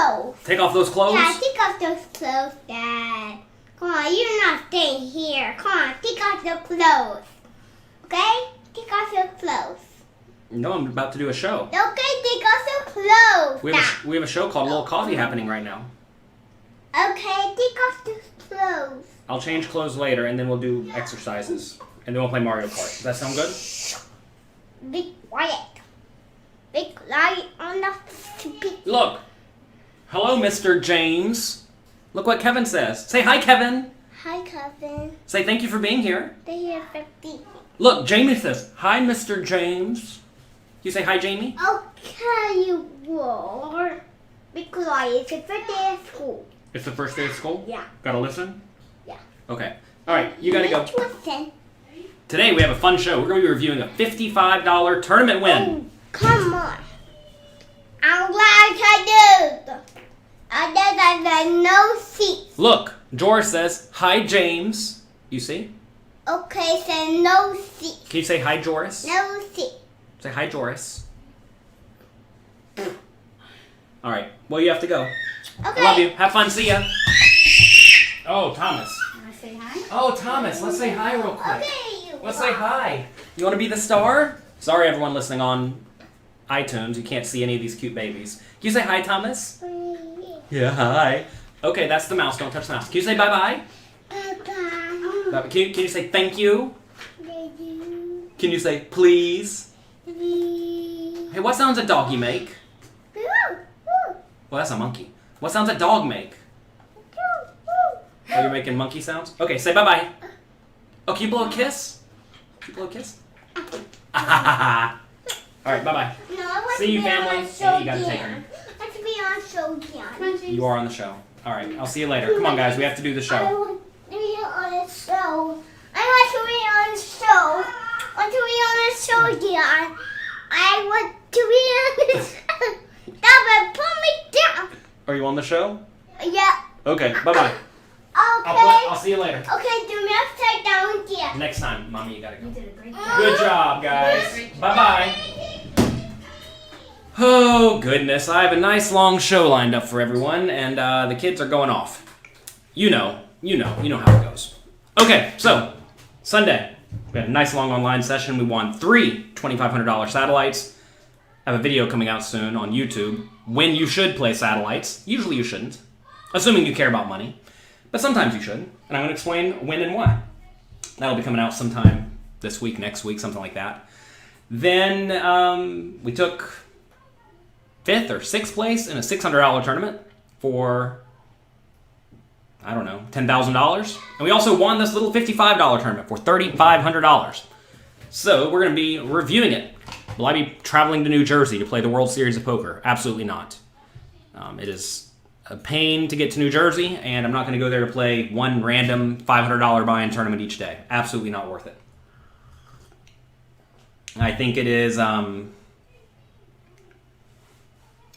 clothes. Take off those clothes? Yeah, take off those clothes, Dad. Come on, you're not staying here. Come on, take off your clothes. Okay? Take off your clothes. No, I'm about to do a show. Okay, take off your clothes. We have a show called Little Coffee happening right now. Okay, take off those clothes. I'll change clothes later, and then we'll do exercises. And then we'll play Mario Kart. Does that sound good? Be quiet. Be quiet on the speaker. Look. Hello, Mr. James. Look what Kevin says. Say hi, Kevin. Hi, Kevin. Say thank you for being here. They're here 50. Look, Jamie says, hi, Mr. James. You say hi, Jamie? Okay, you won't. Be quiet. It's the first day of school. It's the first day of school? Yeah. Gotta listen? Yeah. Okay. All right, you gotta go. Listen. Today we have a fun show. We're going to be reviewing a $55 tournament win. Oh, come on. I'm glad I did. I did no seats. Look, Joris says, hi, James. You see? Okay, so no seats. Can you say hi, Joris? No seats. Say hi, Joris. All right. Well, you have to go. Okay. I love you. Have fun. See ya. Oh, Thomas. Want to say hi? Oh, Thomas. Let's say hi real quick. Okay, Let's say hi. You want to be the star? Sorry, everyone listening on iTunes. You can't see any of these cute babies. Can you say hi, Thomas? Yeah, hi. Okay, that's the mouse. Don't touch the mouse. Can you say bye-bye? Bye-bye. Can you say thank you? Thank you. Can you say please? Please. Hey, what sounds a doggy make? Well, that's a monkey. What sounds a dog make? Oh, you're making monkey sounds? Okay, say bye-bye. Oh, can you blow a kiss? Can you blow a kiss? All right, bye-bye. No, I want See to you, be on family. a show And you gotta take again. her. I want to be on a show again. You are on the show. All right, I'll see you later. Come on, guys. We have to do the I show. want to be on a show. I want to be on a show. I want to be on a show again. I want to be on a show. Stop it. Put me down. Are you on the show? Yeah. Okay, bye-bye. Okay. I'll see you later. Okay, do me upside down again. Next time, Mommy, you gotta go. You did a great job. Good job, guys. Bye-bye. Oh, goodness. I have a nice long show lined up for everyone, and the kids are going off. You know how it goes. Okay, so, Sunday. We had a nice long online session. We won 3 $2,500 satellites. I have a video coming out soon on YouTube when you should play satellites. Usually you shouldn't, assuming you care about money. But sometimes you should. And I'm going to explain when and why. That'll be coming out sometime this week, next week, something like that. Then we took 5th or 6th place in a $600 tournament for, I don't know, $10,000. And we also won this little $55 tournament for $3,500. So we're going to be reviewing it. Will I be traveling to New Jersey to play the World Series of Poker? Absolutely not. It is a pain to get to New Jersey, and I'm not going to go there to play one random $500 buy-in tournament each day. Absolutely not worth it. I think it is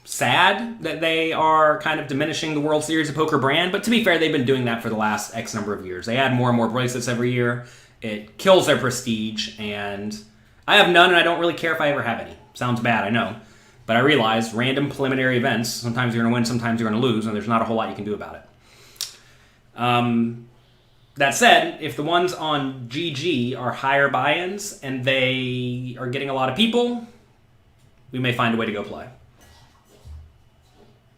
sad that they are kind of diminishing the World Series of Poker brand, but to be fair, they've been doing that for the last X number of years. They add more and more bracelets every year. It kills their prestige, and I have none, and I don't really care if I ever have any. Sounds bad, I know. But I realize random preliminary events, sometimes you're going to win, sometimes you're going to lose, and there's not a whole lot you can do about it. That said, if the ones on GG are higher buy-ins and they are getting a lot of people, we may find a way to go play.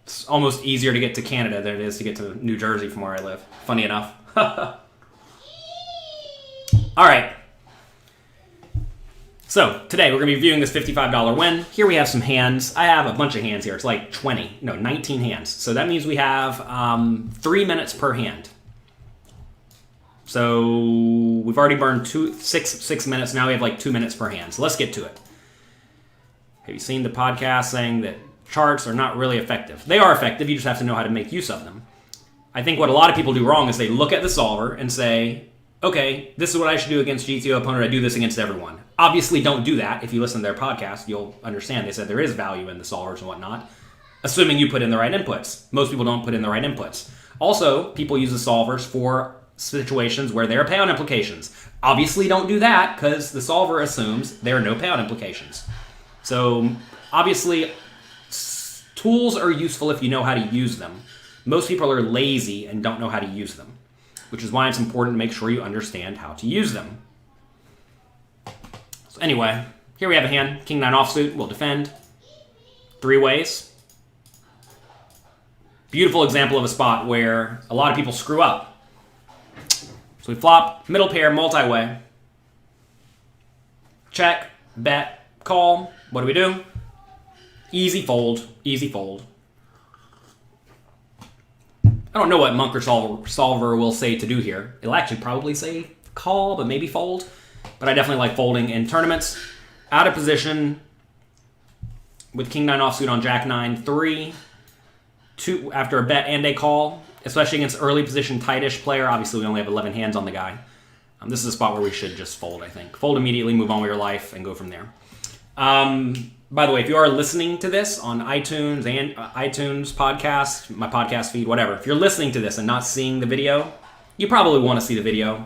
It's almost easier to get to Canada than it is to get to New Jersey from where I live. Funny enough. All right. So, today we're going to be viewing this $55 win. Here we have some hands. I have a bunch of hands here. It's like 19 hands. So that means we have 3 minutes per hand. So we've already burned 6 minutes. Now we have like 2 minutes per hand. So let's get to it. Have you seen the podcast saying that charts are not really effective? They are effective. You just have to know how to make use of them. I think what a lot of people do wrong is they look at the solver and say, okay, this is what I should do against GTO opponent. I do this against everyone. Obviously, don't do that. If you listen to their podcast, you'll understand they said there is value in the solvers and whatnot, assuming you put in the right inputs. Most people don't put in the right inputs. Also, people use the solvers for situations where there are payout implications. Obviously, don't do that because the solver assumes there are no payout implications. So, obviously, Tools are useful if you know how to use them. Most people are lazy and don't know how to use them, which is why it's important to make sure you understand how to use them. So anyway, here we have a hand. King 9 offsuit will defend 3 ways. Beautiful example of a spot where a lot of people screw up. So we flop, middle pair, multi-way. Check, bet, call. What do? Easy fold, easy fold. I don't know what Monk or Solver will say to do here. It'll actually probably say call, but maybe fold. But I definitely like folding in tournaments. Out of position with King 9 offsuit on Jack 9, 3, 2 after a bet and a call, especially against early position tightish player. Obviously, we only have 11 hands on the guy. This is a spot where we should just fold, I think. Fold immediately, move on with your life, and go from there. By the way, if you are listening to this on iTunes and iTunes podcast, my podcast feed, whatever, if you're listening to this and not seeing the video, you probably want to see the video.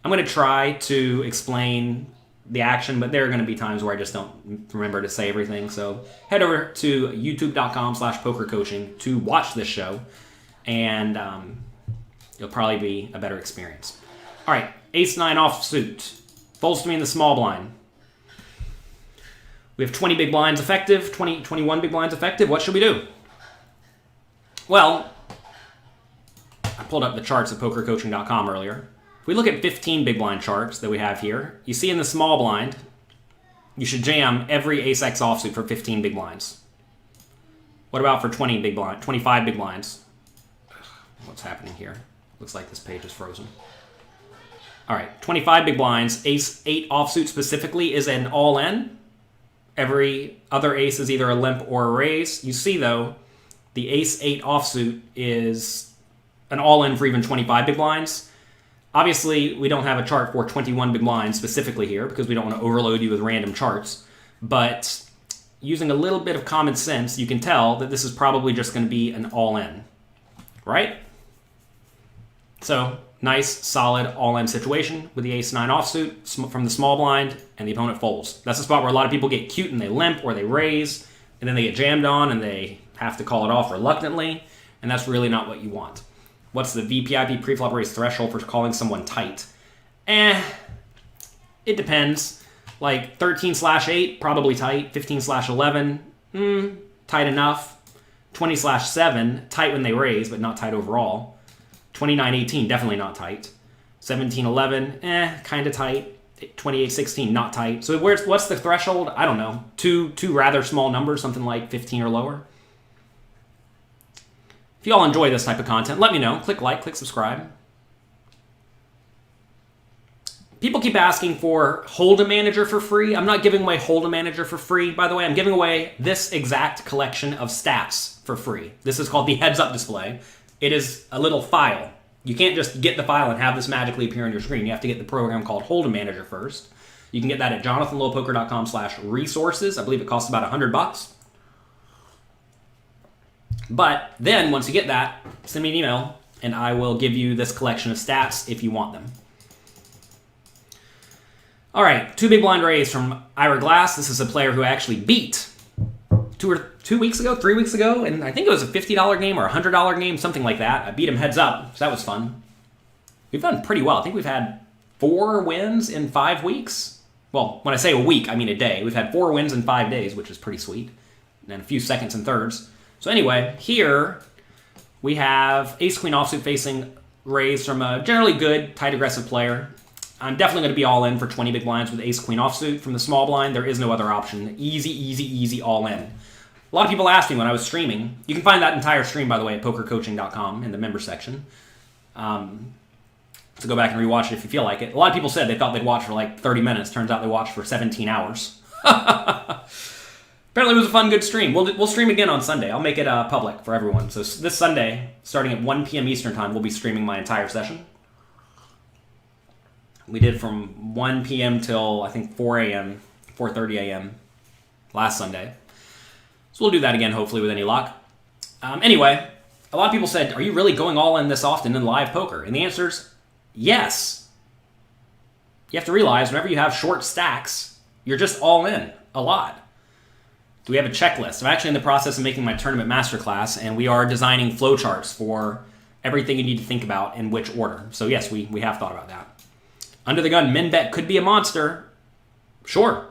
I'm going to try to explain the action, but there are going to be times where I just don't remember to say everything. So head over to youtube.com/pokercoaching to watch this show, and it'll probably be a better experience. All right, Ace 9 offsuit. Folds to me in the small blind. We have 20 big blinds effective, 21 big blinds effective. What should we do? Well, I pulled up the charts at pokercoaching.com earlier. If we look at 15 big blind charts that we have here, you see in the small blind, you should jam every ace-x offsuit for 15 big blinds. What about for 25 big blinds? What's happening here? Looks like this page is frozen. All right, 25 big blinds. Ace-8 offsuit specifically is an all-in. Every other ace is either a limp or a raise. You see, though, the ace-8 offsuit is an all-in for even 25 big blinds. Obviously, we don't have a chart for 21 big blinds specifically here because we don't want to overload you with random charts. But using a little bit of common sense, you can tell that this is probably just going to be an all-in, right? So, nice, solid, all-in situation with the ace-9 offsuit from the small blind, and the opponent folds. That's a spot where a lot of people get cute and they limp or they raise, and then they get jammed on and they have to call it off reluctantly, and that's really not what you want. What's the VPIP preflop raise threshold for calling someone tight? It depends. Like 13/8, probably tight. 15/11, tight enough. 20/7, tight when they raise, but not tight overall. 29/18, definitely not tight. 17/11, kind of tight. 28/16, not tight. So what's the threshold? I don't know. Two rather small numbers, something like 15 or lower. If you all enjoy this type of content, let me know. Click like, click subscribe. People keep asking for Hold'em Manager for free. I'm not giving away Hold'em Manager for free, by the way. I'm giving away this exact collection of stats for free. This is called the Heads Up display. It is a little file. You can't just get the file and have this magically appear on your screen. You have to get the program called Hold'em Manager first. You can get that at jonathanlowpoker.com/resources. I believe it costs about $100. But then, once you get that, send me an email, and I will give you this collection of stats if you want them. All right, 2 big blind raise from Ira Glass. This is a player who I actually beat 3 weeks ago, and I think it was a $50 game or a $100 game, something like that. I beat him heads up, so that was fun. We've done pretty well. I think we've had 4 wins in 5 weeks. Well, when I say a week, I mean a day. We've had 4 wins in 5 days, which is pretty sweet, and a few seconds and thirds. So anyway, here we have ace-queen offsuit facing raise from a generally good, tight, aggressive player. I'm definitely going to be all in for 20 big blinds with ace-queen offsuit from the small blind. There is no other option. Easy, easy, easy, all in. A lot of people asked me when I was streaming. You can find that entire stream, by the way, at pokercoaching.com in the member section. So go back and rewatch it if you feel like it. A lot of people said they thought they'd watch for like 30 minutes. Turns out they watched for 17 hours. Apparently it was a fun, good stream. We'll stream again on Sunday. I'll make it public for everyone. So this Sunday, starting at 1 p.m. Eastern Time, we'll be streaming my entire session. We did from 1 p.m. till, I think, 4 a.m., 4:30 a.m. last Sunday. So we'll do that again, hopefully, with any luck. Anyway, a lot of people said, are you really going all in this often in live poker? And the answer is yes. You have to realize whenever you have short stacks, you're just all in a lot. we have a checklist. I'm actually in the process of making my tournament masterclass, and we are designing flowcharts for everything you need to think about in which order. So yes, we have thought about that. Under the gun, min bet could be a monster. Sure.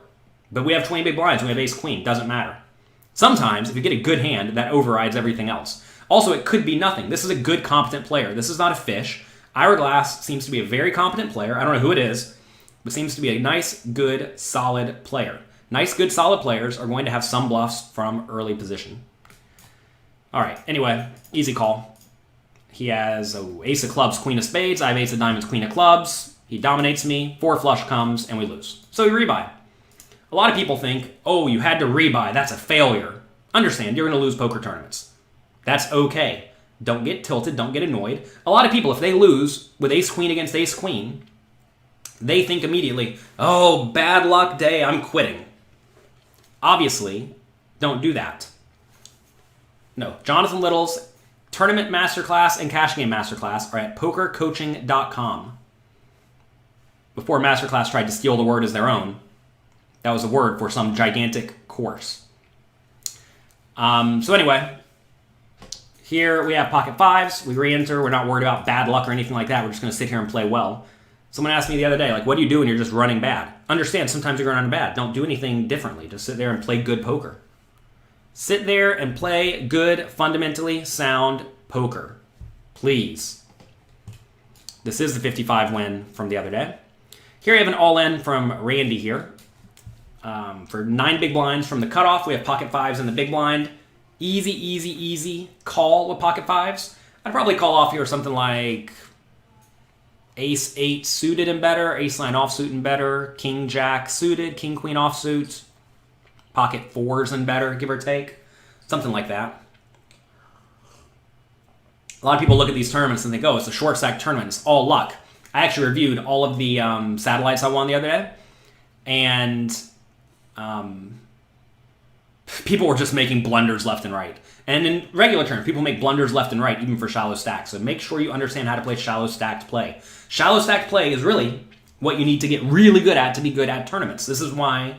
But we have 20 big blinds. We have ace queen. Doesn't matter. Sometimes, if you get a good hand, that overrides everything else. Also, it could be nothing. This is a good, competent player. This is not a fish. Ira Glass seems to be a very competent player. I don't know who it is, but seems to be a nice, good, solid player. Nice, good, solid players are going to have some bluffs from early position. All right. Anyway, easy call. He has ace of clubs, queen of spades. I have ace of diamonds, queen of clubs. He dominates me. 4 flush comes, and we lose. So we rebuy. A lot of people think, oh, you had to rebuy. That's a failure. Understand, you're going to lose poker tournaments. That's okay. Don't get tilted. Don't get annoyed. A lot of people, if they lose with ace-queen against ace-queen, they think immediately, oh, bad luck day, I'm quitting. Obviously, don't do that. No, Jonathan Little's Tournament Masterclass and Cash Game Masterclass are at pokercoaching.com. Before Masterclass tried to steal the word as their own, that was a word for some gigantic course. So anyway, here we have pocket fives. We re-enter. We're not worried about bad luck or anything like that. We're just going to sit here and play well. Someone asked me the other day, like, what do you do when you're just running bad? Understand, sometimes you're running bad. Don't do anything differently. Just sit there and play good poker. Sit there and play good, fundamentally sound poker. Please. This is the 55 win from the other day. Here I have an all-in from Randy here. For 9 big blinds from the cutoff, we have pocket fives in the big blind. Easy, easy, easy call with pocket fives. I'd probably call off here something like ace 8 suited and better, ace 9 offsuit and better, king jack suited, king queen offsuit, pocket fours and better, give or take. Something like that. A lot of people look at these tournaments and think, oh, it's a short stack tournament. It's all luck. I actually reviewed all of the satellites I won the other day, and people were just making blunders left and right. And in regular tournaments, people make blunders left and right, even for shallow stacks. So make sure you understand how to play shallow stacked play. Shallow stacked play is really what you need to get really good at to be good at tournaments. This is why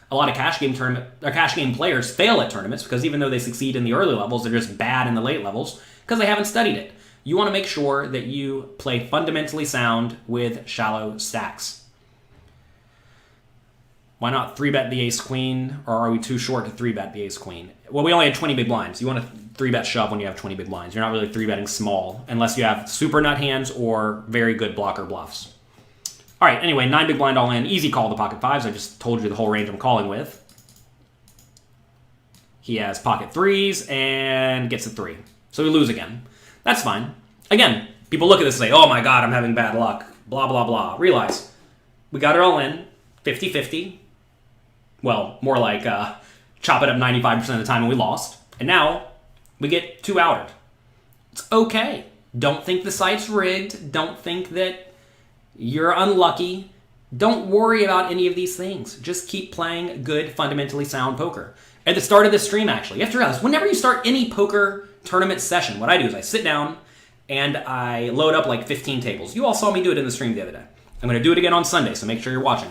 a lot of cash game players fail at tournaments, because even though they succeed in the early levels, they're just bad in the late levels because they haven't studied it. You want to make sure that you play fundamentally sound with shallow stacks. Why not 3-bet the ace-queen, or are we too short to 3-bet the ace-queen? Well, we only had 20 big blinds. You want to 3-bet shove when you have 20 big blinds. You're not really 3-betting small, unless you have super nut hands or very good blocker bluffs. All right, anyway, 9 big blind all in. Easy call the pocket fives. I just told you the whole range I'm calling with. He has pocket threes and gets a 3. So we lose again. That's fine. Again, people look at this and say, oh my God, I'm having bad luck. Blah, blah, blah. Realize, we got it all in. 50-50. Well, more like chop it up 95% of the time and we lost. And now we get 2 outed. It's okay. Don't think the site's rigged. Don't think that you're unlucky. Don't worry about any of these things. Just keep playing good, fundamentally sound poker. At the start of this stream, actually, you have to realize, whenever you start any poker tournament session, what I do is I sit down and I load up like 15 tables. You all saw me do it in the stream the other day. I'm going to do it again on Sunday, so make sure you're watching.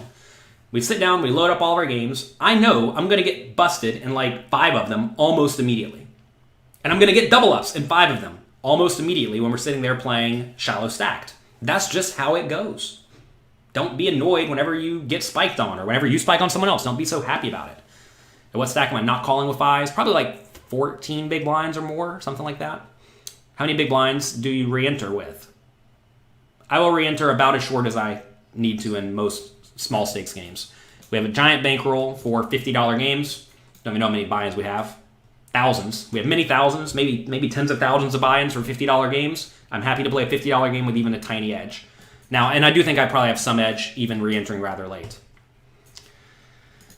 We sit down, we load up all of our games. I know I'm going to get busted in like 5 of them almost immediately. And I'm going to get double ups in 5 of them almost immediately when we're sitting there playing shallow stacked. That's just how it goes. Don't be annoyed whenever you get spiked on, or whenever you spike on someone else. Don't be so happy about it. And what stack am I not calling with 5s? Probably like 14 big blinds or more, something like that. How many big blinds do you re-enter with? I will re-enter about as short as I need to in most small stakes games. We have a giant bankroll for $50 games. Don't even know how many buy-ins we have. Thousands. We have many thousands, maybe tens of thousands of buy-ins for $50 games. I'm happy to play a $50 game with even a tiny edge. Now, and I do think I probably have some edge even re-entering rather late.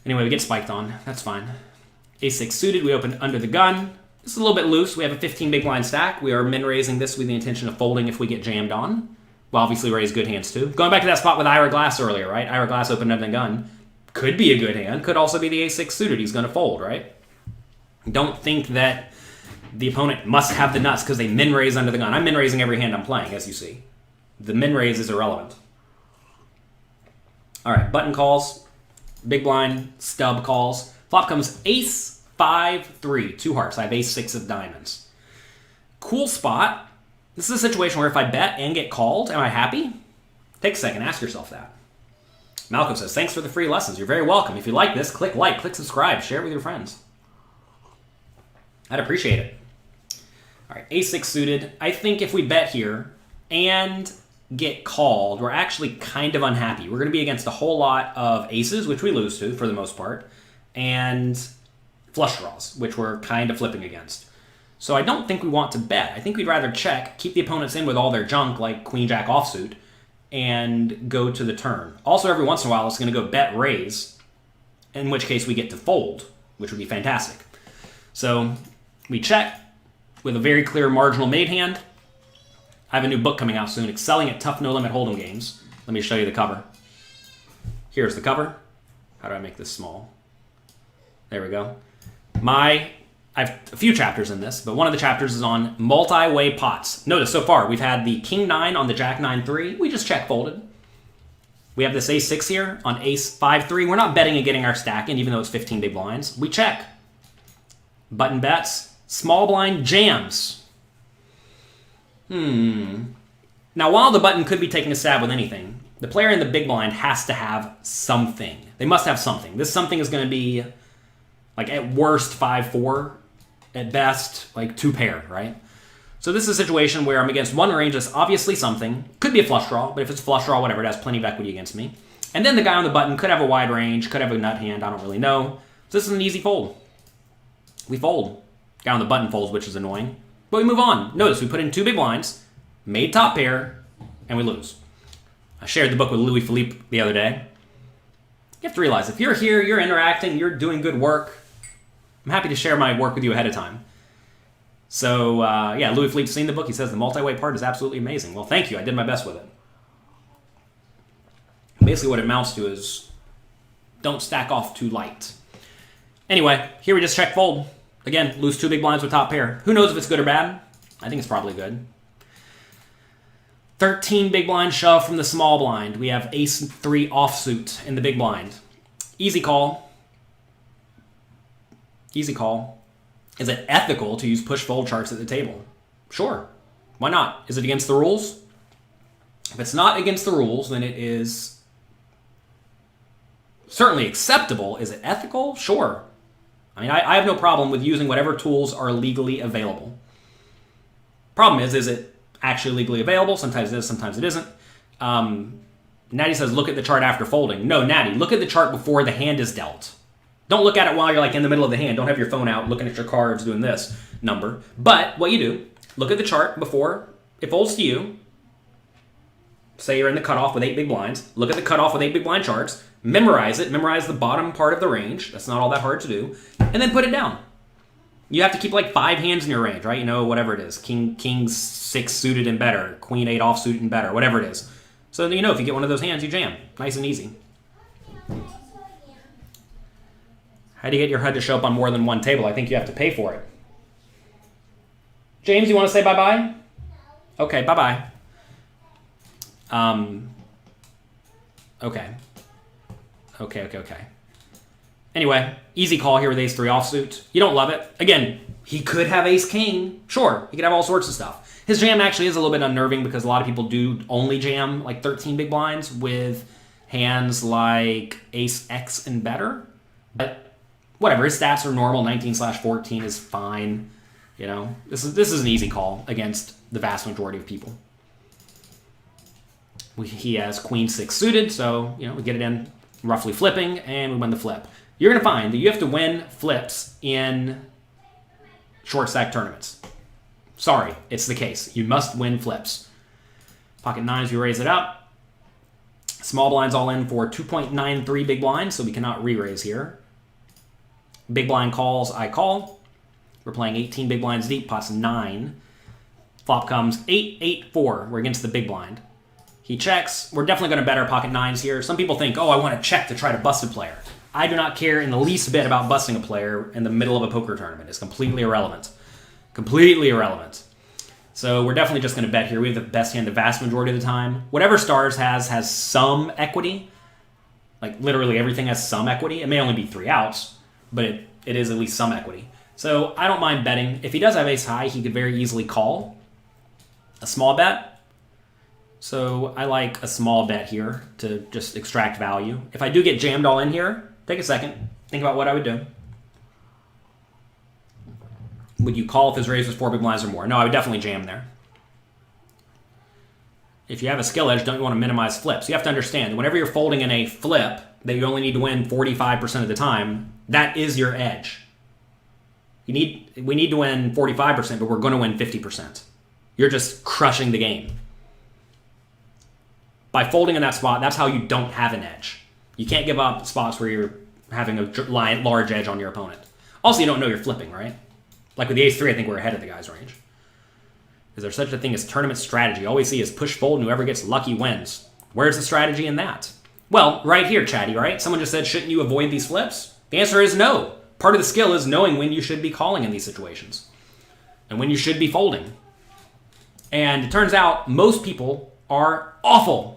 Anyway, we get spiked on. That's fine. Ace-6 suited, we open under the gun. This is a little bit loose. We have a 15 big blind stack. We are min-raising this with the intention of folding if we get jammed on. We'll obviously raise good hands too. Going back to that spot with Ira Glass earlier, right? Ira Glass opened under the gun. Could be a good hand. Could also be the ace-6 suited. He's going to fold, right? Don't think that the opponent must have the nuts because they min-raise under the gun. I'm min-raising every hand I'm playing, as you see. The min-raise is irrelevant. All right, button calls. Big blind, stub calls. Flop comes ace, 5-3, 2 hearts. I have ace-6 of diamonds. Cool spot. This is a situation where if I bet and get called, am I happy? Take a second, ask yourself that. Malcolm says, thanks for the free lessons. You're very welcome. If you like this, click like, click subscribe, share it with your friends. I'd appreciate it. All right, ace-6 suited. I think if we bet here and get called, we're actually kind of unhappy. We're going to be against a whole lot of aces, which we lose to for the most part, and flush draws, which we're kind of flipping against. So I don't think we want to bet. I think we'd rather check, keep the opponents in with all their junk, like queen-jack offsuit, and go to the turn. Also, every once in a while, it's going to go bet raise, in which case we get to fold, which would be fantastic. So we check with a very clear marginal made hand. I have a new book coming out soon, Excelling at Tough No-Limit Hold'em Games. Let me show you the cover. Here's the cover. How do I make this small? There we go. I have a few chapters in this, but one of the chapters is on multi-way pots. Notice so far, we've had the king 9 on the jack 9-3. We just check folded. We have this ace 6 here on ace 5-3. We're not betting and getting our stack in, even though it's 15 big blinds. We check. Button bets. Small blind jams. Now, while the button could be taking a stab with anything, the player in the big blind has to have something. They must have something. This something is going to be, like, at worst 5-4. At best, like 2 pair, right? So this is a situation where I'm against one range that's obviously something. Could be a flush draw, but if it's a flush draw, whatever, it has plenty of equity against me. And then the guy on the button could have a wide range, could have a nut hand, I don't really know. So this is an easy fold. We fold. Guy on the button folds, which is annoying. But we move on. Notice we put in 2 big blinds, made top pair, and we lose. I shared the book with Louis Philippe the other day. You have to realize, if you're here, you're interacting, you're doing good work, I'm happy to share my work with you ahead of time. So, yeah, Louis Philippe's seen the book. He says the multi-way part is absolutely amazing. Well, thank you. I did my best with it. Basically what it amounts to is don't stack off too light. Anyway, here we just check fold. Again, lose 2 big blinds with top pair. Who knows if it's good or bad? I think it's probably good. 13 big blind shove from the small blind. We have ace 3 offsuit in the big blind. Easy call. Easy call. Is it ethical to use push-fold charts at the table? Sure. Why not? Is it against the rules? If it's not against the rules, then it is certainly acceptable. Is it ethical? Sure. I mean, I have no problem with using whatever tools are legally available. Problem is it actually legally available? Sometimes it is, sometimes it isn't. Natty says, look at the chart after folding. No, Natty, look at the chart before the hand is dealt. Don't look at it while you're like in the middle of the hand. Don't have your phone out looking at your cards doing this number. But what you do, look at the chart before it folds to you. Say you're in the cutoff with 8 big blinds. Look at the cutoff with 8 big blind charts. Memorize it. Memorize the bottom part of the range. That's not all that hard to do. And then put it down. You have to keep like 5 hands in your range, right? You know, whatever it is. King 6 suited and better. Queen 8 offsuit and better. Whatever it is. So you know if you get one of those hands, you jam. Nice and easy. How do you get your HUD to show up on more than one table? I think you have to pay for it. James, you want to say bye-bye? Okay, bye-bye. Okay. Okay. Anyway, easy call here with ace 3 offsuit. You don't love it. Again, he could have ace king. Sure, he could have all sorts of stuff. His jam actually is a little bit unnerving because a lot of people do only jam like 13 big blinds with hands like ace X and better. But whatever, his stats are normal. 19/14 is fine. You know, this is an easy call against the vast majority of people. He has queen 6 suited, so you know we get it in roughly flipping, and we win the flip. You're gonna find that you have to win flips in short stack tournaments. Sorry, it's the case. You must win flips. Pocket 9s, you raise it up. Small blinds all in for 2.93 big blinds, so we cannot re-raise here. Big blind calls, I call. We're playing 18 big blinds deep, pots 9. Flop comes 8-8-4. We're against the big blind. He checks. We're definitely going to bet our pocket 9s here. Some people think, oh, I want to check to try to bust a player. I do not care in the least bit about busting a player in the middle of a poker tournament. It's completely irrelevant. Completely irrelevant. So we're definitely just going to bet here. We have the best hand the vast majority of the time. Whatever Stars has some equity. Like literally everything has some equity. It may only be 3 outs, but it it is at least some equity. So I don't mind betting. If he does have ace high, he could very easily call a small bet. So I like a small bet here to just extract value. If I do get jammed all in here, take a second. Think about what I would do. Would you call if his raise was 4 big blinds or more? No, I would definitely jam there. If you have a skill edge, don't you want to minimize flips? You have to understand that whenever you're folding in a flip that you only need to win 45% of the time, that is your edge. We need to win 45%, but we're going to win 50%. You're just crushing the game. By folding in that spot, that's how you don't have an edge. You can't give up spots where you're having a large edge on your opponent. Also, you don't know you're flipping, right? Like with the ace-3, I think we're ahead of the guy's range. Is there such a thing as tournament strategy? All we see is push fold and whoever gets lucky wins. Where's the strategy in that? Well, right here, Chatty, right? Someone just said, shouldn't you avoid these flips? The answer is no. Part of the skill is knowing when you should be calling in these situations and when you should be folding. And it turns out most people are awful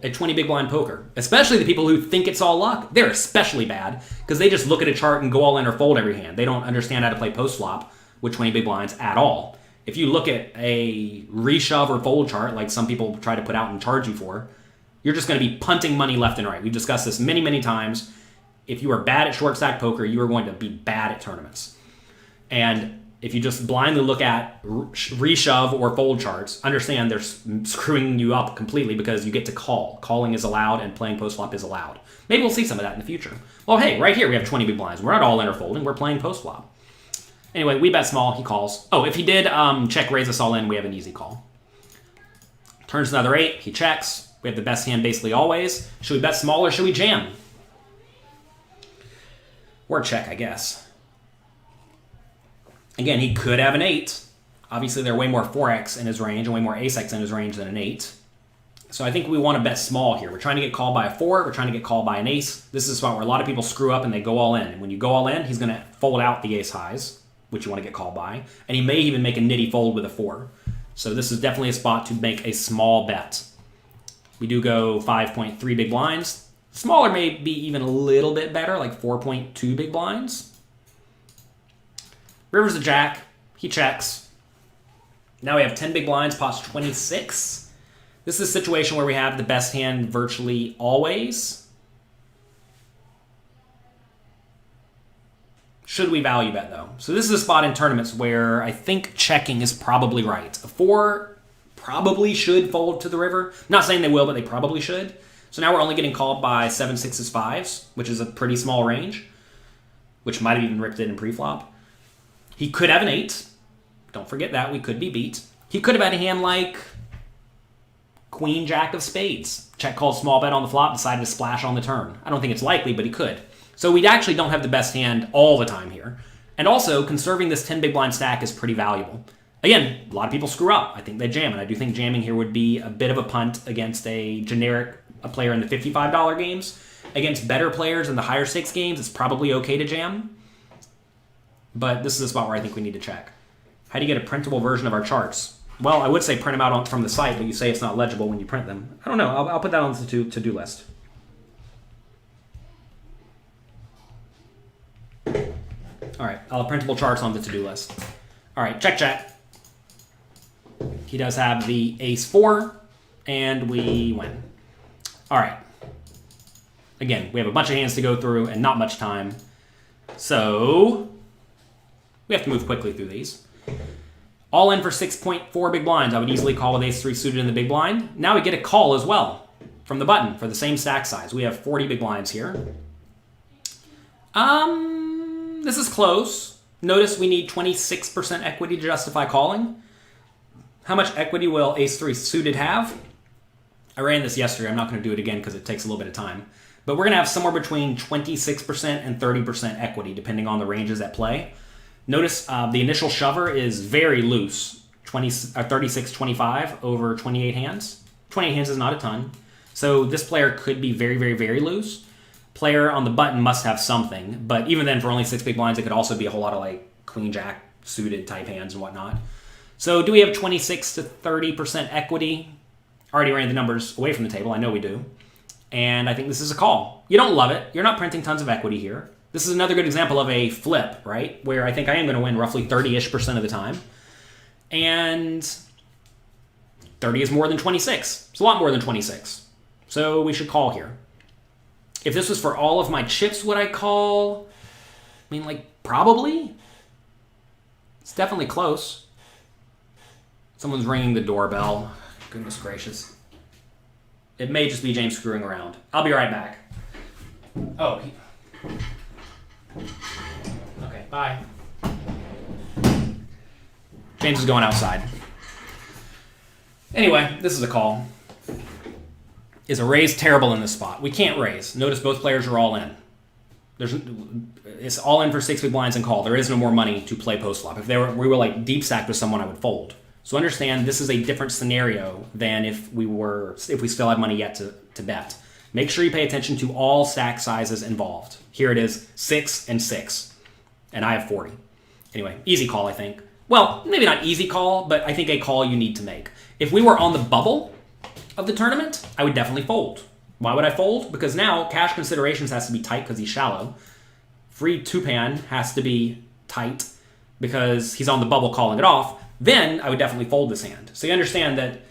at 20 big blind poker, especially the people who think it's all luck. They're especially bad because they just look at a chart and go all in or fold every hand. They don't understand how to play post flop with 20 big blinds at all. If you look at a reshove or fold chart like some people try to put out and charge you for, you're just going to be punting money left and right. We've discussed this many, many times. If you are bad at short stack poker, you are going to be bad at tournaments. And if you just blindly look at reshove or fold charts, understand they're screwing you up completely because you get to call. Calling is allowed and playing post flop is allowed. Maybe we'll see some of that in the future. Well, hey, right here we have 20 big blinds. We're not all in or folding. We're playing post flop. Anyway, we bet small. He calls. Oh, if he did check raise us all in, we have an easy call. Turns another 8. He checks. We have the best hand basically always. Should we bet small or should we jam? Or check, I guess. Again, he could have an 8. Obviously, there are way more 4x in his range and way more ace-x in his range than an 8. So I think we want to bet small here. We're trying to get called by a 4. We're trying to get called by an ace. This is a spot where a lot of people screw up and they go all in. And when you go all in, he's going to fold out the ace highs, which you want to get called by. And he may even make a nitty fold with a 4. So this is definitely a spot to make a small bet. We do go 5.3 big blinds. Smaller may be even a little bit better, like 4.2 big blinds. River's a jack. He checks. Now we have 10 big blinds, pot's 26. This is a situation where we have the best hand virtually always. Should we value bet, though? So this is a spot in tournaments where I think checking is probably right. A 4 probably should fold to the river. Not saying they will, but they probably should. So now we're only getting called by 7, 6s, 5s, which is a pretty small range, which might have even ripped it in pre-flop. He could have an 8. Don't forget that. We could be beat. He could have had a hand like Queen, Jack of spades. Check called small bet on the flop, decided to splash on the turn. I don't think it's likely, but he could. So we actually don't have the best hand all the time here. And also, conserving this 10 big blind stack is pretty valuable. Again, a lot of people screw up. I think they jam, and I do think jamming here would be a bit of a punt against a player in the $55 games. Against better players in the higher stakes games, it's probably okay to jam. But this is a spot where I think we need to check. How do you get a printable version of our charts? Well, I would say print them out from the site, but you say it's not legible when you print them. I don't know. I'll put that on the to-do list. All right, I'll have printable charts on the to-do list. All right, check. He does have the ace-4, and we win. All right. Again, we have a bunch of hands to go through and not much time. So we have to move quickly through these. All in for 6.4 big blinds. I would easily call with ace-3 suited in the big blind. Now we get a call as well from the button for the same stack size. We have 40 big blinds here. This is close. Notice we need 26% equity to justify calling. How much equity will ace-3 suited have? I ran this yesterday. I'm not going to do it again because it takes a little bit of time. But we're going to have somewhere between 26% and 30% equity, depending on the ranges at play. Notice the initial shover is very loose, 36-25 over 28 hands. 28 hands is not a ton. So this player could be very, very, very loose. Player on the button must have something. But even then, for only 6 big blinds, it could also be a whole lot of like Queen Jack suited type hands and whatnot. So do we have 26 to 30% equity? Already ran the numbers away from the table. I know we do. And I think this is a call. You don't love it. You're not printing tons of equity here. This is another good example of a flip, right? Where I think I am going to win roughly 30-ish% of the time. And 30 is more than 26. It's a lot more than 26. So we should call here. If this was for all of my chips, would I call? I mean, like, probably. It's definitely close. Someone's ringing the doorbell. Goodness gracious. It may just be James screwing around. I'll be right back. Oh. Okay, bye. James is going outside. Anyway, this is a call. Is a raise terrible in this spot? We can't raise. Notice both players are all in. It's all in for 6 big blinds and call. There is no more money to play post flop. If we were like deep stacked with someone, I would fold. So understand this is a different scenario than if we still have money yet to bet. Make sure you pay attention to all stack sizes involved. Here it is, 6 and 6. And I have 40. Anyway, easy call, I think. Well, maybe not easy call, but I think a call you need to make. If we were on the bubble of the tournament, I would definitely fold. Why would I fold? Because now cash considerations has to be tight because he's shallow. Free two-pan has to be tight because he's on the bubble calling it off. Then I would definitely fold this hand. So you understand that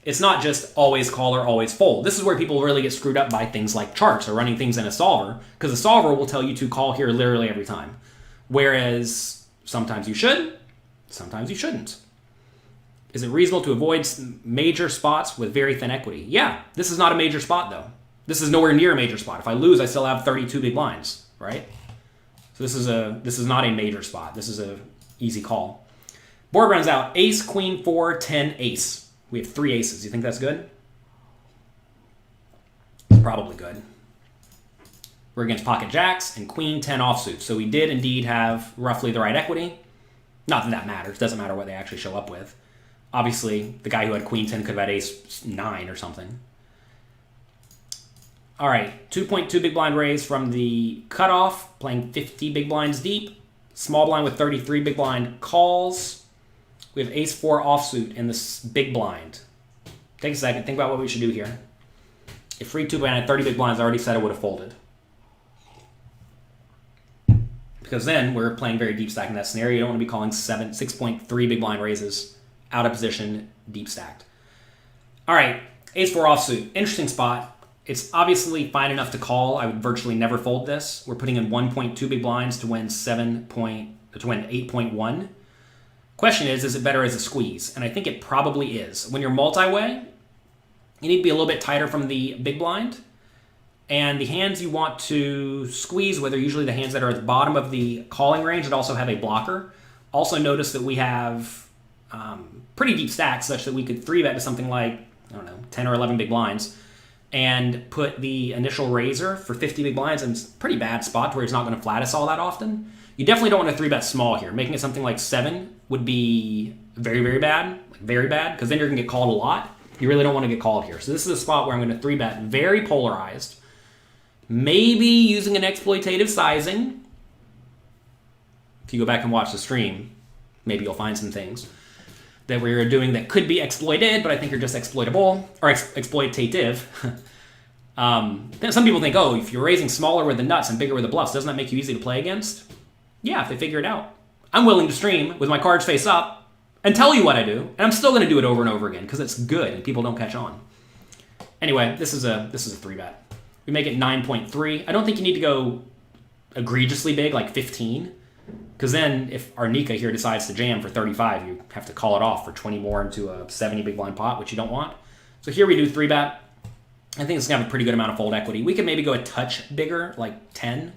it's not just always call or always fold. This is where people really get screwed up by things like charts or running things in a solver, because a solver will tell you to call here literally every time. Whereas sometimes you should, sometimes you shouldn't. Is it reasonable to avoid major spots with very thin equity? Yeah, this is not a major spot though. This is nowhere near a major spot. If I lose, I still have 32 big blinds, right? So this is not a major spot. This is a easy call. Board runs out. Ace, queen, 4, 10, ace. We have 3 aces. You think that's good? It's probably good. We're against pocket jacks and queen, 10 offsuit. So we did indeed have roughly the right equity. Not that that matters. It doesn't matter what they actually show up with. Obviously, the guy who had queen 10 could have had ace 9 or something. All right, 2.2 big blind raise from the cutoff, playing 50 big blinds deep. Small blind with 33 big blind calls. We have ace 4 offsuit in this big blind. Take a second, think about what we should do here. If free 2-pan had 30 big blinds, I already said I would have folded. Because then we're playing very deep stack in that scenario. You don't want to be calling 6.3 big blind raises out of position, deep stacked. All right, ace 4 offsuit. Interesting spot. It's obviously fine enough to call. I would virtually never fold this. We're putting in 1.2 big blinds to win 8.1. Question is it better as a squeeze? And I think it probably is. When you're multi-way, you need to be a little bit tighter from the big blind. And the hands you want to squeeze with are usually the hands that are at the bottom of the calling range that also have a blocker. Also notice that we have pretty deep stacks such that we could 3-bet to something like, I don't know, 10 or 11 big blinds and put the initial raiser for 50 big blinds in a pretty bad spot where he's not going to flat us all that often. You definitely don't want to 3-bet small here. Making it something like 7 would be very, very bad. Like very bad, because then you're going to get called a lot. You really don't want to get called here. So this is a spot where I'm going to 3-bet very polarized. Maybe using an exploitative sizing. If you go back and watch the stream, maybe you'll find some things that we're doing that could be exploited, but I think are just exploitable, or exploitative. Then some people think, oh, if you're raising smaller with the nuts and bigger with the bluffs, doesn't that make you easy to play against? Yeah, if they figure it out. I'm willing to stream with my cards face up and tell you what I do, and I'm still going to do it over and over again because it's good and people don't catch on. Anyway, this is a 3-bet. We make it 9.3. I don't think you need to go egregiously big, like 15, because then if Arnika here decides to jam for 35, you have to call it off for 20 more into a 70 big blind pot, which you don't want. So here we do 3-bet. I think it's going to have a pretty good amount of fold equity. We could maybe go a touch bigger, like 10.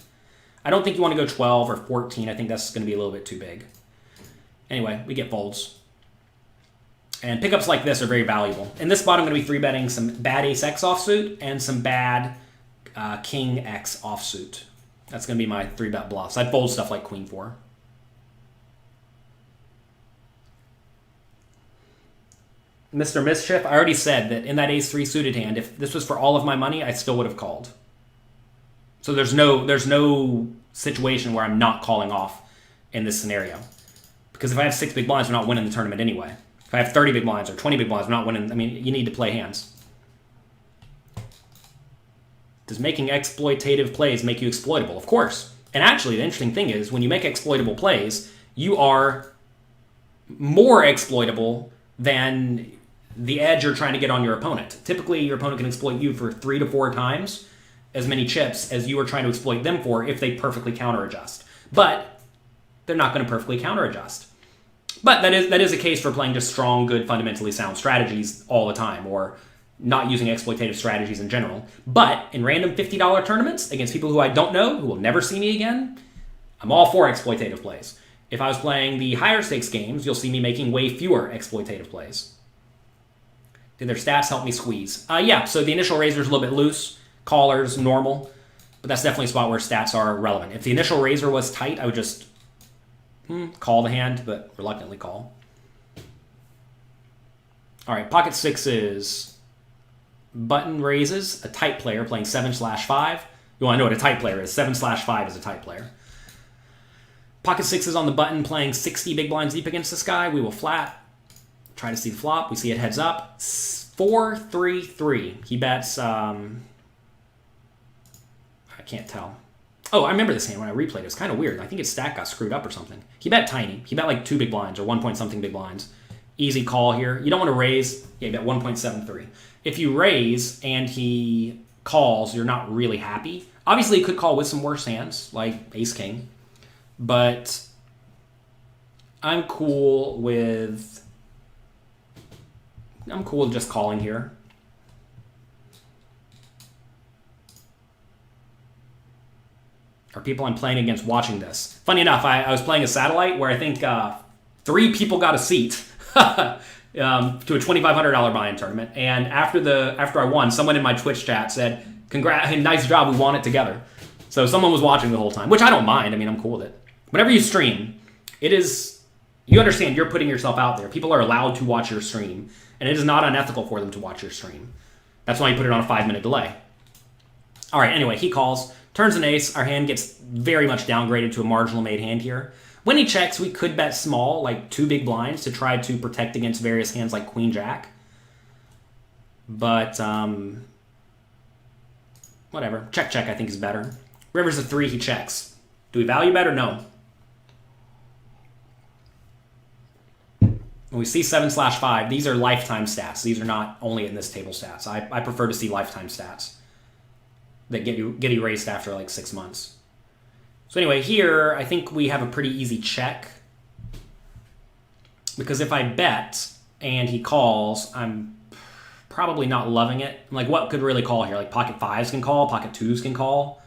I don't think you want to go 12 or 14. I think that's going to be a little bit too big. Anyway, we get folds. And pickups like this are very valuable. In this spot, I'm going to be 3-betting some bad ace-x offsuit and some bad king-x offsuit. That's going to be my 3-bet bluffs. I'd fold stuff like queen 4. Mr. Mischief, I already said that in that ace-3 suited hand, if this was for all of my money, I still would have called. So there's no situation where I'm not calling off in this scenario. Because if I have 6 big blinds, we're not winning the tournament anyway. If I have 30 big blinds or 20 big blinds, we're not winning. I mean, you need to play hands. Does making exploitative plays make you exploitable? Of course. And actually, the interesting thing is, when you make exploitable plays, you are more exploitable than the edge you're trying to get on your opponent. Typically, your opponent can exploit you for 3 to 4 times as many chips as you are trying to exploit them for if they perfectly counter-adjust. But they're not going to perfectly counter-adjust. But that is a case for playing just strong, good, fundamentally sound strategies all the time, or not using exploitative strategies in general. But in random $50 tournaments against people who I don't know, who will never see me again, I'm all for exploitative plays. If I was playing the higher stakes games, you'll see me making way fewer exploitative plays. Did their stats help me squeeze? Yeah, so the initial raiser's a little bit loose. Caller's normal. But that's definitely a spot where stats are relevant. If the initial raiser was tight, I would just call the hand, but reluctantly call. All right, pocket sixes. Button raises, a tight player playing 7/5. You want to know what a tight player is. 7/5 is a tight player. Pocket sixes on the button playing 60 big blinds deep against this guy. We will flat. Try to see the flop. We see it heads up. 4-3-3. He bets, I can't tell. Oh, I remember this hand when I replayed it. It's kind of weird. I think his stack got screwed up or something. He bet tiny. He bet like 2 big blinds or 1-point-something big blinds. Easy call here. You don't want to raise. Yeah, he bet 1.73. If you raise and he calls, you're not really happy. Obviously, he could call with some worse hands, like ace-king. But I'm cool with just calling here. Are people I'm playing against watching this? Funny enough, I was playing a satellite where I think 3 people got a seat to a $2,500 buy-in tournament. And after I won, someone in my Twitch chat said, "Congrats, nice job, we won it together." So someone was watching the whole time, which I don't mind. I mean, I'm cool with it. Whenever you stream, you understand you're putting yourself out there. People are allowed to watch your stream, and it is not unethical for them to watch your stream. That's why you put it on a 5-minute delay. All right, anyway, he calls, turns an ace. Our hand gets very much downgraded to a marginal made hand here. When he checks, we could bet small, like 2 big blinds, to try to protect against various hands like queen-jack. But, whatever. Check, I think is better. River's a 3, he checks. Do we value bet or no? When we see 7/5, these are lifetime stats. These are not only in this table stats. I prefer to see lifetime stats that get erased after like 6 months. So anyway, here I think we have a pretty easy check. Because if I bet and he calls, I'm probably not loving it. Like, what could really call here? Like pocket 5s can call, pocket 2s can call.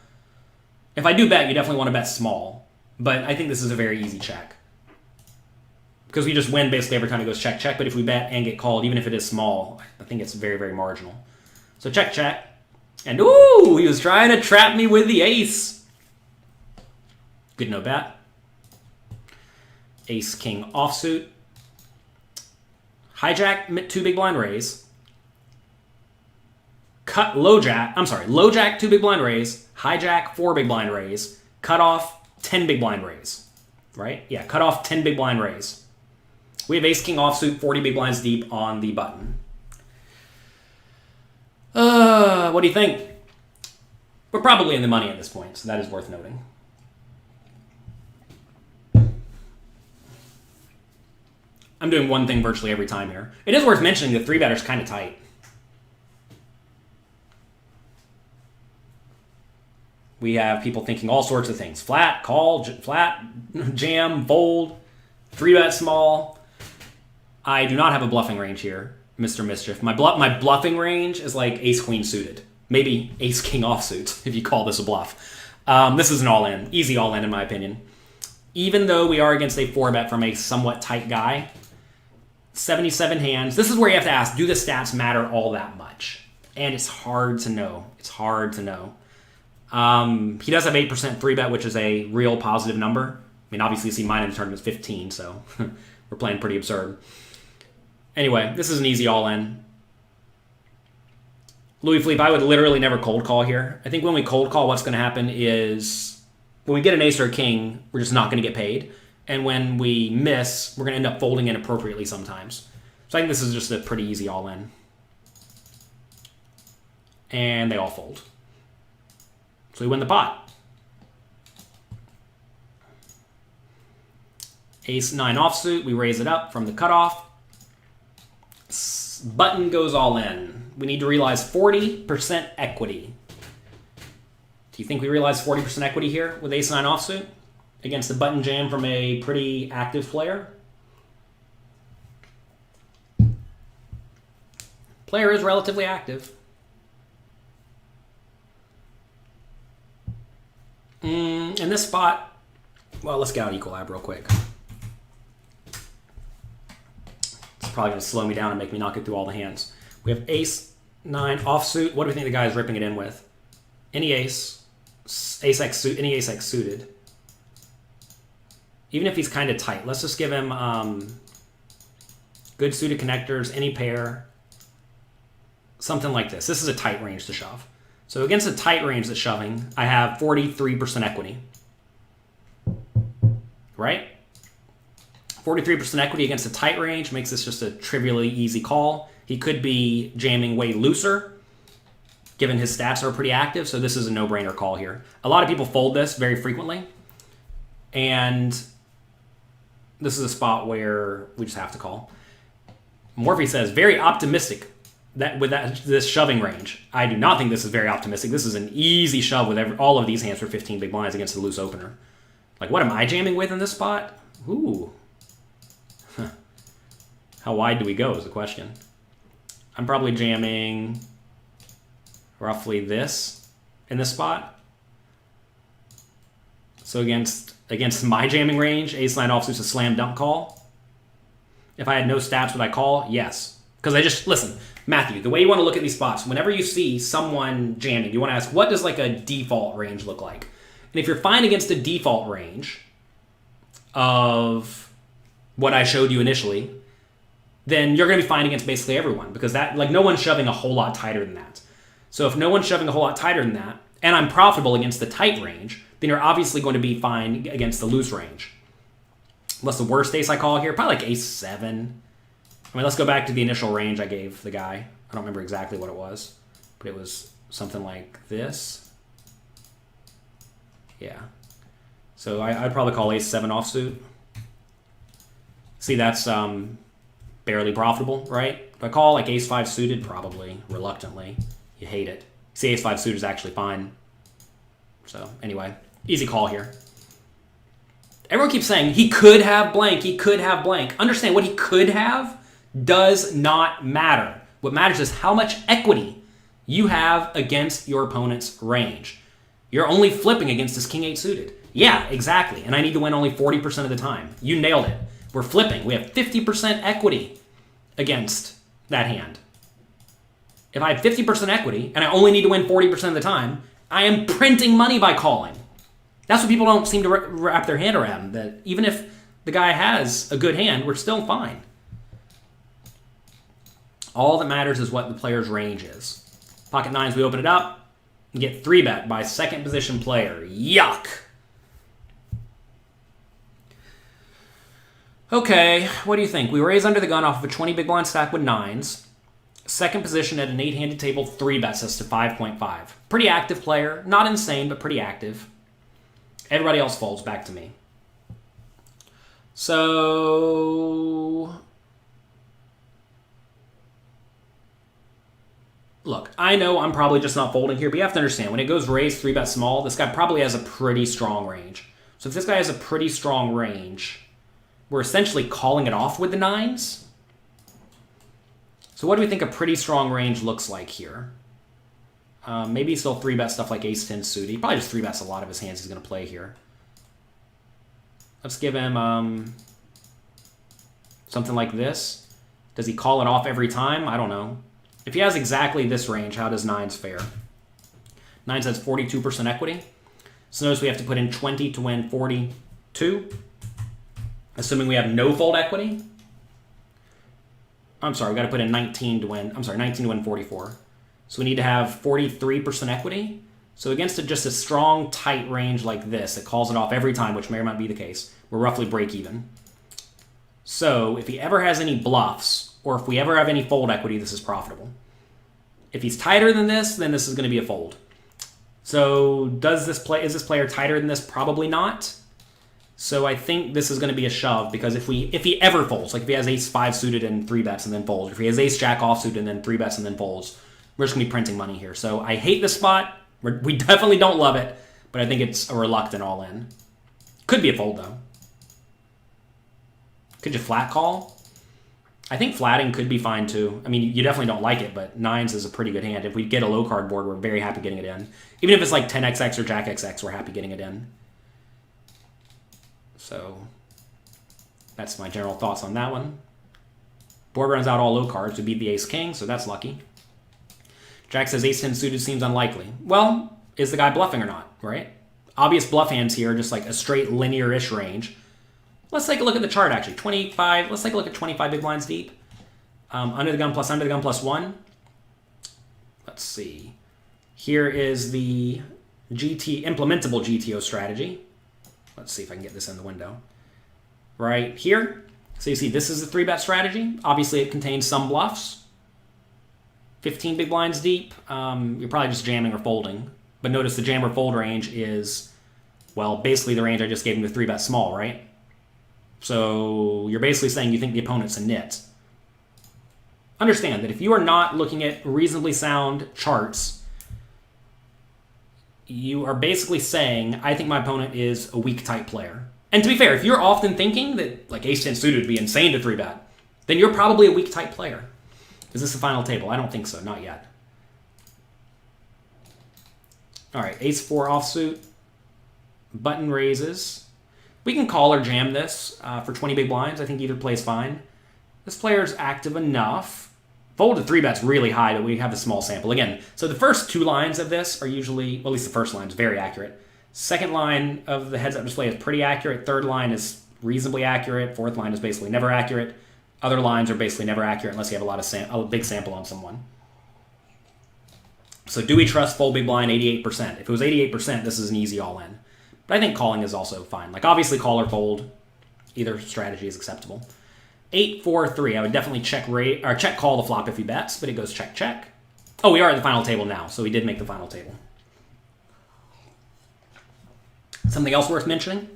If I do bet, you definitely want to bet small. But I think this is a very easy check. Because we just win basically every time he goes check. But if we bet and get called, even if it is small, I think it's very, very marginal. So check. And ooh, he was trying to trap me with the ace. Good no bet. Ace, king, offsuit. Hijack, 2 big blind raise. Cut, low jack, 2 big blind raise. Hijack, 4 big blind raise. Cut off, 10 big blind raise. Right? Yeah, cut off, 10 big blind raise. We have ace, king, offsuit, 40 big blinds deep on the button. What do you think? We're probably in the money at this point, so that is worth noting. I'm doing one thing virtually every time here. It is worth mentioning the 3-better's kind of tight. We have people thinking all sorts of things. Flat, call, flat, jam, fold, 3-bet small. I do not have a bluffing range here, Mr. Mischief. My bluffing range is like ace-queen suited. Maybe ace-king offsuit, if you call this a bluff. This is an all-in. Easy all-in, in my opinion. Even though we are against a 4-bet from a somewhat tight guy, 77 hands. This is where you have to ask, do the stats matter all that much? And it's hard to know. He does have 8% 3-bet, which is a real positive number. I mean, obviously, you see mine in the tournament is 15, so we're playing pretty absurd. Anyway, this is an easy all-in. Louis Philippe, I would literally never cold call here. I think when we cold call, what's going to happen is when we get an ace or a king, we're just not going to get paid. And when we miss, we're going to end up folding inappropriately sometimes. So I think this is just a pretty easy all-in. And they all fold. So we win the pot. Ace-9 offsuit, we raise it up from the cutoff. Button goes all in. We need to realize 40% equity. Do you think we realize 40% equity here with Ace-9 offsuit against the button jam from a pretty active player? Player is relatively active. In this spot, well, let's get out Equilab real quick. It's probably going to slow me down and make me not get through all the hands. We have Ace-9 offsuit. What do we think the guy is ripping it in with? Any ace, ace-x suit, any ace-x suited. Even if he's kind of tight, let's just give him good suited connectors, any pair, something like this. This is a tight range to shove. So against a tight range that's shoving, I have 43% equity. Right? 43% equity against a tight range makes this just a trivially easy call. He could be jamming way looser, given his stats are pretty active, so this is a no-brainer call here. A lot of people fold this very frequently, and this is a spot where we just have to call. Morphe says, very optimistic that with this shoving range. I do not think this is very optimistic. This is an easy shove with all of these hands for 15 big blinds against the loose opener. Like, what am I jamming with in this spot? Ooh. Huh. How wide do we go is the question. I'm probably jamming roughly this in this spot. So against my jamming range, ace-9 offsuit's a slam dunk call. If I had no stats, would I call? Yes. Because listen, Matthew, the way you want to look at these spots, whenever you see someone jamming, you want to ask, what does like a default range look like? And if you're fine against a default range of what I showed you initially, then you're going to be fine against basically everyone, because that, like, no one's shoving a whole lot tighter than that. So if no one's shoving a whole lot tighter than that, and I'm profitable against the tight range, then you're obviously going to be fine against the loose range. What's the worst ace I call here? Probably like ace-7. I mean, let's go back to the initial range I gave the guy. I don't remember exactly what it was, but it was something like this. Yeah. So I'd probably call ace-7 offsuit. See, that's barely profitable, right? If I call like ace-5 suited, probably, reluctantly. You hate it. See, ace-5 suited is actually fine. So anyway, easy call here. Everyone keeps saying, he could have blank, he could have blank. Understand, what he could have does not matter. What matters is how much equity you have against your opponent's range. You're only flipping against this king-8 suited. Yeah, exactly. And I need to win only 40% of the time. You nailed it. We're flipping. We have 50% equity against that hand. If I have 50% equity and I only need to win 40% of the time, I am printing money by calling. That's what people don't seem to wrap their hand around, that even if the guy has a good hand, we're still fine. All that matters is what the player's range is. Pocket nines, we open it up and get 3-bet by second position player. Yuck! Okay, what do you think? We raise under the gun off of a 20 big blind stack with nines. Second position at an 8-handed table, 3-bets us to 5.5. Pretty active player. Not insane, but pretty active. Everybody else folds back to me. So, look, I know I'm probably just not folding here, but you have to understand, when it goes raise 3-bet small, this guy probably has a pretty strong range. So if this guy has a pretty strong range, we're essentially calling it off with the nines. So what do we think a pretty strong range looks like here? Maybe he's still 3-bet stuff like ace-10 suited. He probably just 3-bets a lot of his hands he's going to play here. Let's give him something like this. Does he call it off every time? I don't know. If he has exactly this range, how does nines fare? Nines has 42% equity. So notice we have to put in 20 to win 42. Assuming we have no fold equity. I'm sorry, we got to put in 19 to win. I'm sorry, 19 to win 44. So we need to have 43% equity. So against just a strong, tight range like this, it calls it off every time, which may or might be the case. We're roughly break even. So if he ever has any bluffs, or if we ever have any fold equity, this is profitable. If he's tighter than this, then this is going to be a fold. So is this player tighter than this? Probably not. So I think this is going to be a shove, because if he ever folds, like if he has ace-5 suited and 3-bets and then folds, if he has ace-jack offsuit and then 3-bets and then folds, we're just going to be printing money here. So I hate this spot. We definitely don't love it, but I think it's a reluctant all-in. Could be a fold, though. Could you flat call? I think flatting could be fine, too. I mean, you definitely don't like it, but 9s is a pretty good hand. If we get a low card board, we're very happy getting it in. Even if it's like 10xx or jack xx, we're happy getting it in. So that's my general thoughts on that one. Board runs out all low cards to beat the ace-king, so that's lucky. Jack says ace-10 suited seems unlikely. Well, is the guy bluffing or not, right? Obvious bluff hands here, just like a straight linear-ish range. Let's take a look at the chart, actually. 25. Let's take a look at 25 big blinds deep. Under the gun plus 1. Let's see. Here is the implementable GTO strategy. Let's see if I can get this in the window. Right here. So you see, this is the 3-bet strategy. Obviously, it contains some bluffs. 15 big blinds deep. You're probably just jamming or folding. But notice the jam or fold range is, well, basically the range I just gave him to 3-bet small, right? So you're basically saying you think the opponent's a nit. Understand that if you are not looking at reasonably sound charts, you are basically saying, I think my opponent is a weak type player. And to be fair, if you're often thinking that like ace-10 suited would be insane to 3-bet, then you're probably a weak type player. Is this the final table? I don't think so, not yet. All right, ace-4 offsuit, button raises. We can call or jam this for 20 big blinds. I think either plays fine. This player's active enough. Fold to 3-bet's really high, but we have a small sample. Again, so the first 2 lines of this are usually, well, at least the first line is very accurate. Second line of the heads-up display is pretty accurate. Third line is reasonably accurate. Fourth line is basically never accurate. Other lines are basically never accurate unless you have a big sample on someone. So do we trust fold big blind 88%? If it was 88%, this is an easy all-in. But I think calling is also fine. Like, obviously, call or fold. Either strategy is acceptable. 8-4-3. I would definitely check call the flop if he bets, but it goes check, check. Oh, we are at the final table now, so we did make the final table. Something else worth mentioning,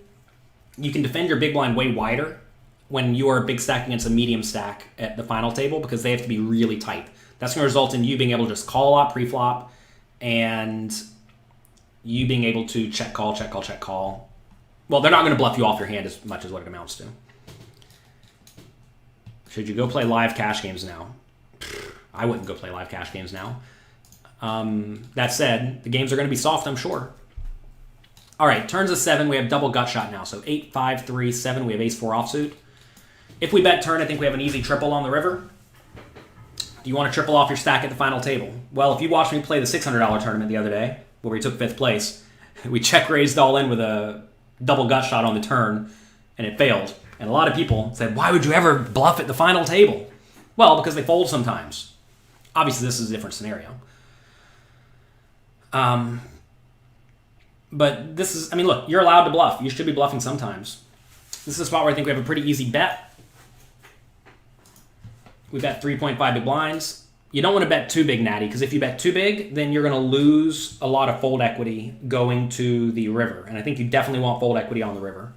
you can defend your big blind way wider when you are big stack against a medium stack at the final table, because they have to be really tight. That's going to result in you being able to just call a lot pre-flop, and you being able to check call, check call, check call. Well, they're not going to bluff you off your hand as much as what it amounts to. Should you go play live cash games now? I wouldn't go play live cash games now. That said, the games are going to be soft, I'm sure. All right, turns of 7. We have double gut shot now. So 8, 5, 3, 7. We have ace-4 offsuit. If we bet turn, I think we have an easy triple on the river. Do you want to triple off your stack at the final table? Well, if you watched me play the $600 tournament the other day, where we took 5th place, we check-raised all in with a double gut shot on the turn, and it failed. And a lot of people said, why would you ever bluff at the final table? Well, because they fold sometimes. Obviously, this is a different scenario. But this is, I mean, look, you're allowed to bluff. You should be bluffing sometimes. This is a spot where I think we have a pretty easy bet. We bet 3.5 big blinds. You don't want to bet too big, Natty, because if you bet too big, then you're going to lose a lot of fold equity going to the river. And I think you definitely want fold equity on the river.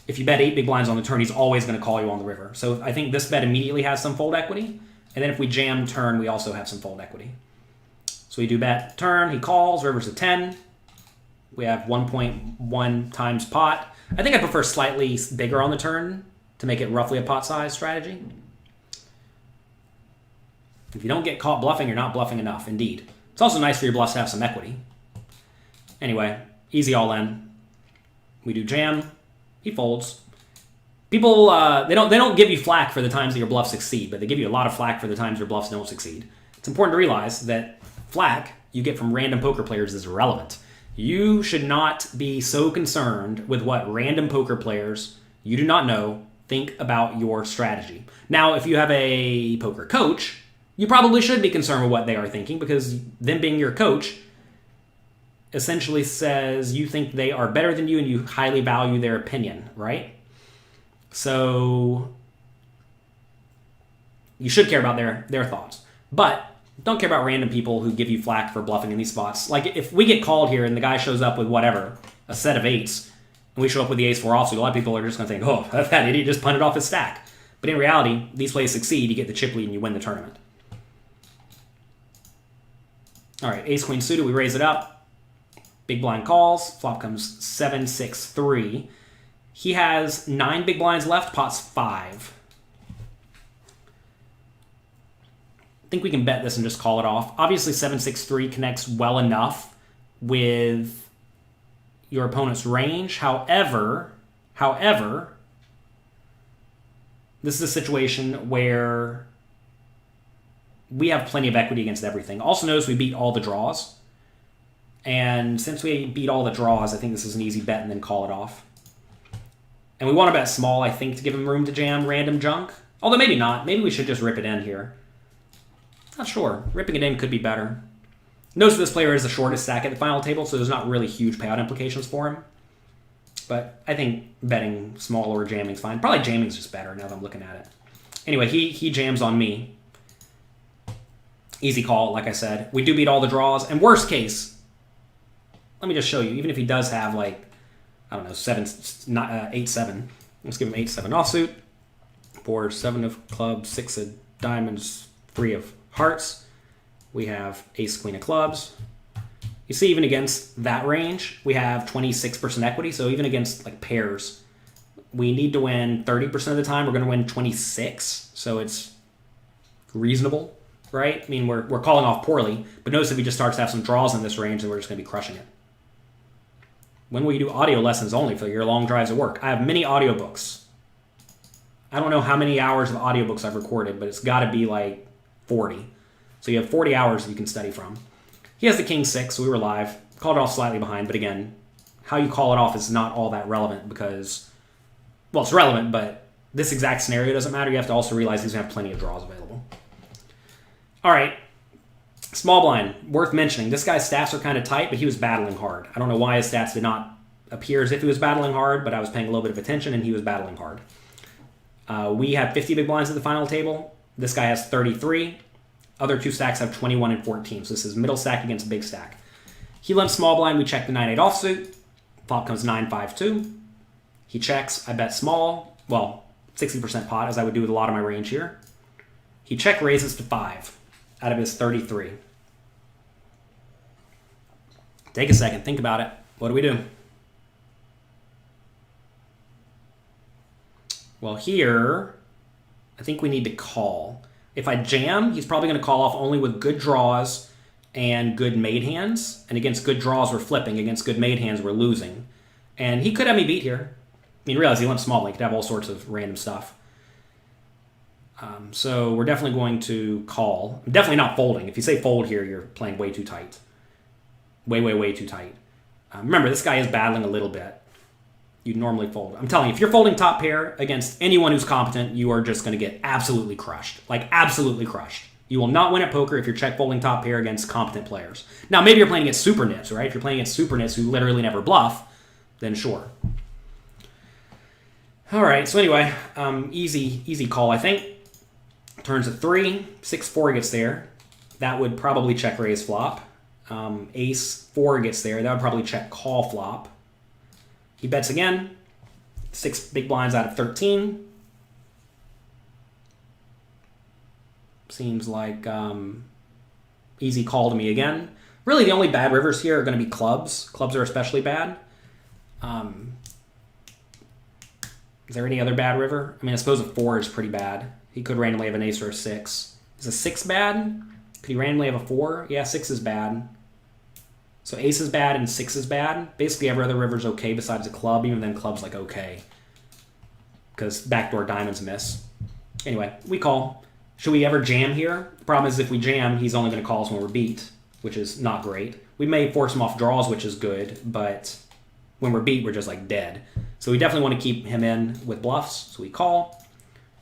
If you bet 8 big blinds on the turn, he's always going to call you on the river. So I think this bet immediately has some fold equity. And then if we jam turn, we also have some fold equity. So we do bet turn, he calls, river's a 10. We have 1.1 times pot. I think I prefer slightly bigger on the turn to make it roughly a pot size strategy. If you don't get caught bluffing, you're not bluffing enough, indeed. It's also nice for your bluffs to have some equity. Anyway, easy all in. We do jam. He folds. People, they don't give you flack for the times that your bluffs succeed, but they give you a lot of flack for the times your bluffs don't succeed. It's important to realize that flack you get from random poker players is irrelevant. You should not be so concerned with what random poker players you do not know think about your strategy. Now, if you have a poker coach, you probably should be concerned with what they are thinking, because them being your coach essentially says you think they are better than you and you highly value their opinion, right? So you should care about their thoughts. But don't care about random people who give you flack for bluffing in these spots. Like, if we get called here and the guy shows up with whatever, a set of 8s, and we show up with the ace-4 offsuit, a lot of people are just going to think, oh, that idiot just punted off his stack. But in reality, these plays succeed, you get the chip lead, and you win the tournament. All right, ace-queen suited, we raise it up. Big blind calls. Flop comes 7-6-3. He has 9 big blinds left, pot's 5. I think we can bet this and just call it off. Obviously, 7-6-3 connects well enough with your opponent's range. However, this is a situation where we have plenty of equity against everything. Also notice we beat all the draws. And since we beat all the draws, I think this is an easy bet and then call it off. And we want to bet small, I think, to give him room to jam random junk. Although maybe not. Maybe we should just rip it in here. Not sure. Ripping it in could be better. Notice this player is the shortest stack at the final table, so there's not really huge payout implications for him. But I think betting small or jamming is fine. Probably jamming's just better now that I'm looking at it. Anyway, he jams on me. Easy call, like I said. We do beat all the draws. And worst case, let me just show you. Even if he does have, like, I don't know, 8-7. Let's give him 8-7 offsuit. 4, 7 of clubs, 6 of diamonds, 3 of hearts. We have ace, queen of clubs. You see, even against that range, we have 26% equity. So even against like pairs, we need to win 30% of the time. We're going to win 26. So it's reasonable, right? I mean, we're calling off poorly. But notice if he just starts to have some draws in this range, then we're just going to be crushing it. When will you do audio lessons only for your long drives at work? I have many audiobooks. I don't know how many hours of audiobooks I've recorded, but it's got to be like 40. So you have 40 hours you can study from. He has the king 6, so we were live. Called it off slightly behind, but again, how you call it off is not all that relevant because, well, it's relevant, but this exact scenario doesn't matter. You have to also realize he's going to have plenty of draws available. All right, small blind, worth mentioning. This guy's stats are kind of tight, but he was battling hard. I don't know why his stats did not appear as if he was battling hard, but I was paying a little bit of attention, and he was battling hard. We have 50 big blinds at the final table. This guy has 33. Other two stacks have 21 and 14. So this is middle stack against big stack. He limps small blind. We check the 9-8 offsuit. Flop comes 9-5-2. He checks. I bet small. Well, 60% pot, as I would do with a lot of my range here. He check raises to 5 out of his 33. Take a second. Think about it. What do we do? Well, here, I think we need to call. If I jam, he's probably going to call off only with good draws and good made hands. And against good draws, we're flipping. Against good made hands, we're losing. And he could have me beat here. I mean, realize he went small. He could have all sorts of random stuff. So we're definitely going to call. I'm definitely not folding. If you say fold here, you're playing way too tight. Way too tight. Remember, this guy is battling a little bit. You'd normally fold. I'm telling you, if you're folding top pair against anyone who's competent, you are just going to get absolutely crushed. Like, absolutely crushed. You will not win at poker if you're check folding top pair against competent players. Now, maybe you're playing against super nits, right? If you're playing against super nits who literally never bluff, then sure. All right, so anyway, easy call, I think. Turns at 3, 6-4 gets there. That would probably check raise flop. Ace 4 gets there. That would probably check call flop. He bets again. 6 big blinds out of 13. Seems like easy call to me again. Really, the only bad rivers here are going to be clubs. Clubs are especially bad. Is there any other bad river? I mean, I suppose a 4 is pretty bad. He could randomly have an ace or a 6. Is a 6 bad? Could he randomly have a 4? Yeah, 6 is bad. So ace is bad and 6 is bad. Basically, every other river is okay besides a club. Even then, club's like okay. Because backdoor diamonds miss. Anyway, we call. Should we ever jam here? The problem is if we jam, he's only going to call us when we're beat, which is not great. We may force him off draws, which is good, but when we're beat, we're just like dead. So we definitely want to keep him in with bluffs, so we call.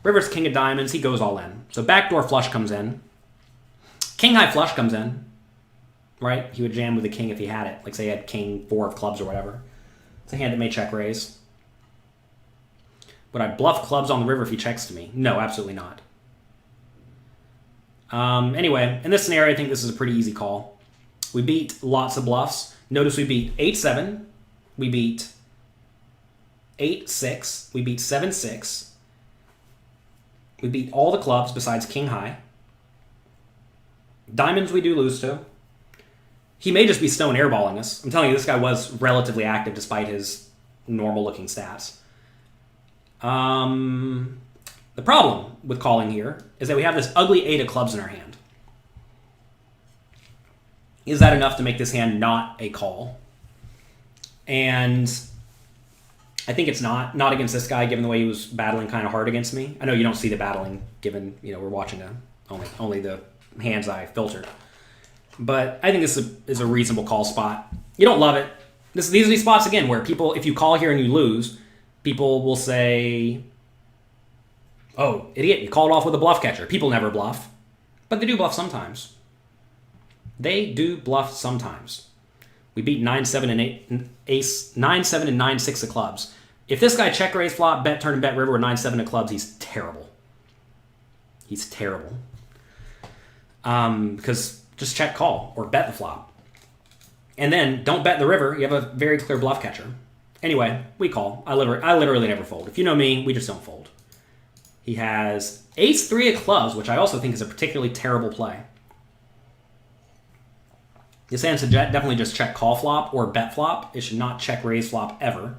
River's king of diamonds, he goes all in. So backdoor flush comes in. King high flush comes in, right? He would jam with the king if he had it. Like say he had king 4 of clubs or whatever. It's a hand that may check raise. Would I bluff clubs on the river if he checks to me? No, absolutely not. Anyway, in this scenario, I think this is a pretty easy call. We beat lots of bluffs. Notice we beat 8-7. We beat 8-6. We beat 7-6. We beat all the clubs besides king high. Diamonds we do lose to. He may just be stone airballing us. I'm telling you, this guy was relatively active despite his normal-looking stats. The problem with calling here is that we have this ugly 8 of clubs in our hand. Is that enough to make this hand not a call? And I think it's not. Not against this guy, given the way he was battling kind of hard against me. I know you don't see the battling, given we're watching only the hands I filtered. But I think this is a reasonable call spot. You don't love it. These are these spots, again, where people, if you call here and you lose, people will say, oh, idiot, you called off with a bluff catcher. People never bluff. But they do bluff sometimes. They do bluff sometimes. We beat 9-7 and 8 ace 9-7 and 9-6 of clubs. If this guy check raise flop, bet turn and bet river with 9-7 of clubs, he's terrible. He's terrible. Because just check call or bet the flop. And then don't bet the river. You have a very clear bluff catcher. Anyway, we call. I literally never fold. If you know me, we just don't fold. He has ace-3 of clubs, which I also think is a particularly terrible play. This hand should definitely just check call flop or bet flop. It should not check raise flop ever.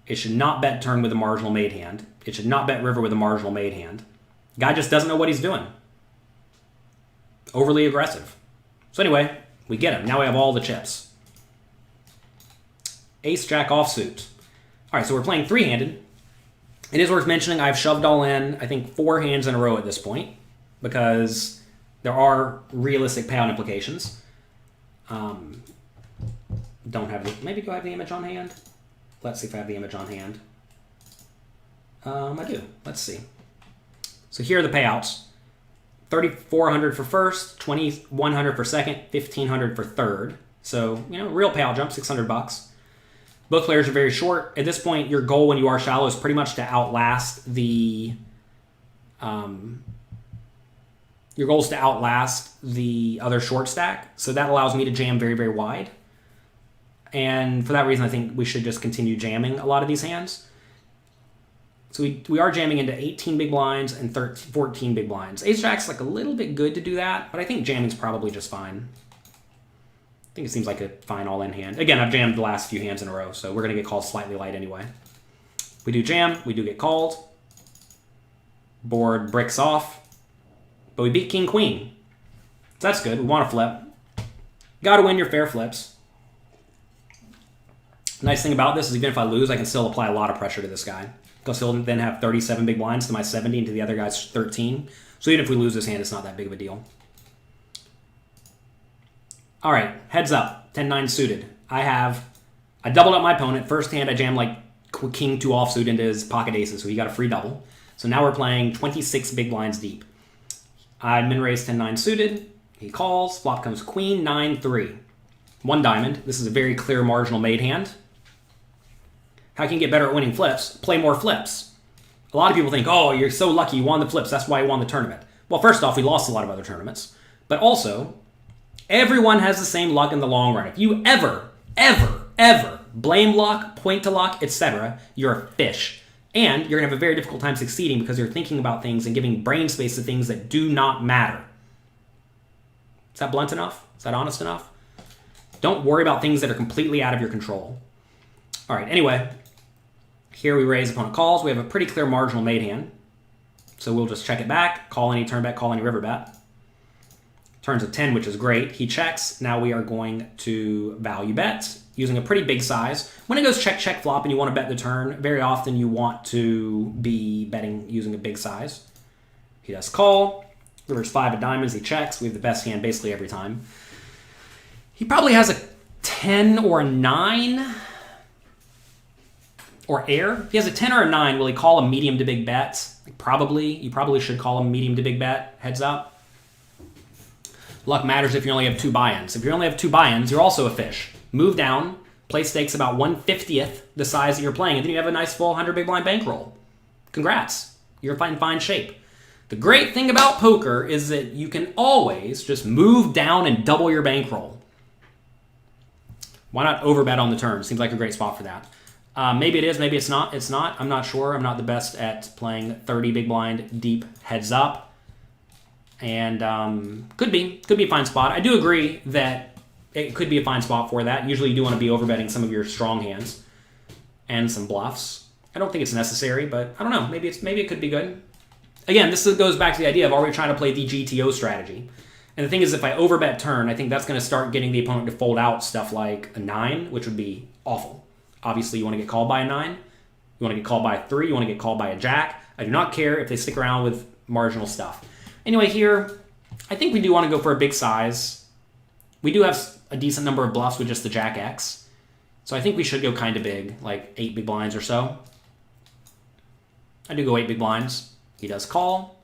It should not bet turn with a marginal made hand. It should not bet river with a marginal made hand. Guy just doesn't know what he's doing. Overly aggressive. So anyway, we get him. Now we have all the chips. Ace jack offsuit. All right, so we're playing three-handed. It is worth mentioning I've shoved all in, I think, 4 hands in a row at this point because there are realistic payout implications. Don't have the, maybe do I have the image on hand? Let's see if I have the image on hand. I do. Let's see. So here are the payouts. 3,400 for first, 2,100 for second, 1,500 for third. So, real payout jump, $600. Both players are very short. At this point, your goal when you are shallow is pretty much to outlast the your goal is to outlast the other short stack. So that allows me to jam very, very wide. And for that reason, I think we should just continue jamming a lot of these hands. So we are jamming into 18 big blinds and 14 big blinds. Ace Jack's like a little bit good to do that, but I think jamming's probably just fine. I think it seems like a fine all-in hand. Again, I've jammed the last few hands in a row, so we're going to get called slightly light anyway. We do jam. We do get called. Board bricks off. But we beat King-Queen. So that's good. We want to flip. Got to win your fair flips. Nice thing about this is even if I lose, I can still apply a lot of pressure to this guy. I'll still then have 37 big blinds to my 70 and to the other guy's 13. So even if we lose this hand, it's not that big of a deal. All right, heads up, 10-9 suited. I doubled up my opponent. First hand, I jammed like king 2 offsuit into his pocket aces, so he got a free double. So now we're playing 26 big blinds deep. I min-raise 10-9 suited. He calls. Flop comes queen 9-3. 1 diamond. This is a very clear marginal made hand. How can you get better at winning flips? Play more flips. A lot of people think, oh, you're so lucky you won the flips. That's why you won the tournament. Well, first off, we lost a lot of other tournaments. But also, everyone has the same luck in the long run. If you ever blame luck, point to luck, etc., you're a fish. And you're going to have a very difficult time succeeding because you're thinking about things and giving brain space to things that do not matter. Is that blunt enough? Is that honest enough? Don't worry about things that are completely out of your control. All right, anyway, here we raise opponent calls. We have a pretty clear marginal made hand. So we'll just check it back, call any turn bet, call any river bet. Turns a 10, which is great. He checks. Now we are going to value bet using a pretty big size. When it goes check, check, flop, and you want to bet the turn, very often you want to be betting using a big size. He does call. River's 5 of diamonds. He checks. We have the best hand basically every time. He probably has a 10 or a 9 or air. If he has a 10 or a 9, will he call a medium to big bet? Probably. You probably should call him medium to big bet. Heads up. Luck matters if you only have 2 buy-ins. If you only have 2 buy-ins, you're also a fish. Move down, play stakes about 1/50th the size that you're playing, and then you have a nice full 100 big blind bankroll. Congrats. You're in fine shape. The great thing about poker is that you can always just move down and double your bankroll. Why not overbet on the turn? Seems like a great spot for that. Maybe it is, maybe it's not. It's not. I'm not sure. I'm not the best at playing 30 big blind deep heads up. And could be a fine spot. I do agree that it could be a fine spot for that. Usually you do want to be overbetting some of your strong hands and some bluffs. I don't think it's necessary, but I don't know. Maybe it could be good. Again, this goes back to the idea of, are we trying to play the GTO strategy? And the thing is, if I overbet turn, I think that's going to start getting the opponent to fold out stuff like a 9, which would be awful. Obviously, you want to get called by a 9. You want to get called by a 3. You want to get called by a jack. I do not care if they stick around with marginal stuff. Anyway, here, I think we do want to go for a big size. We do have a decent number of bluffs with just the jack X. So I think we should go kind of big, like 8 big blinds or so. I do go 8 big blinds. He does call.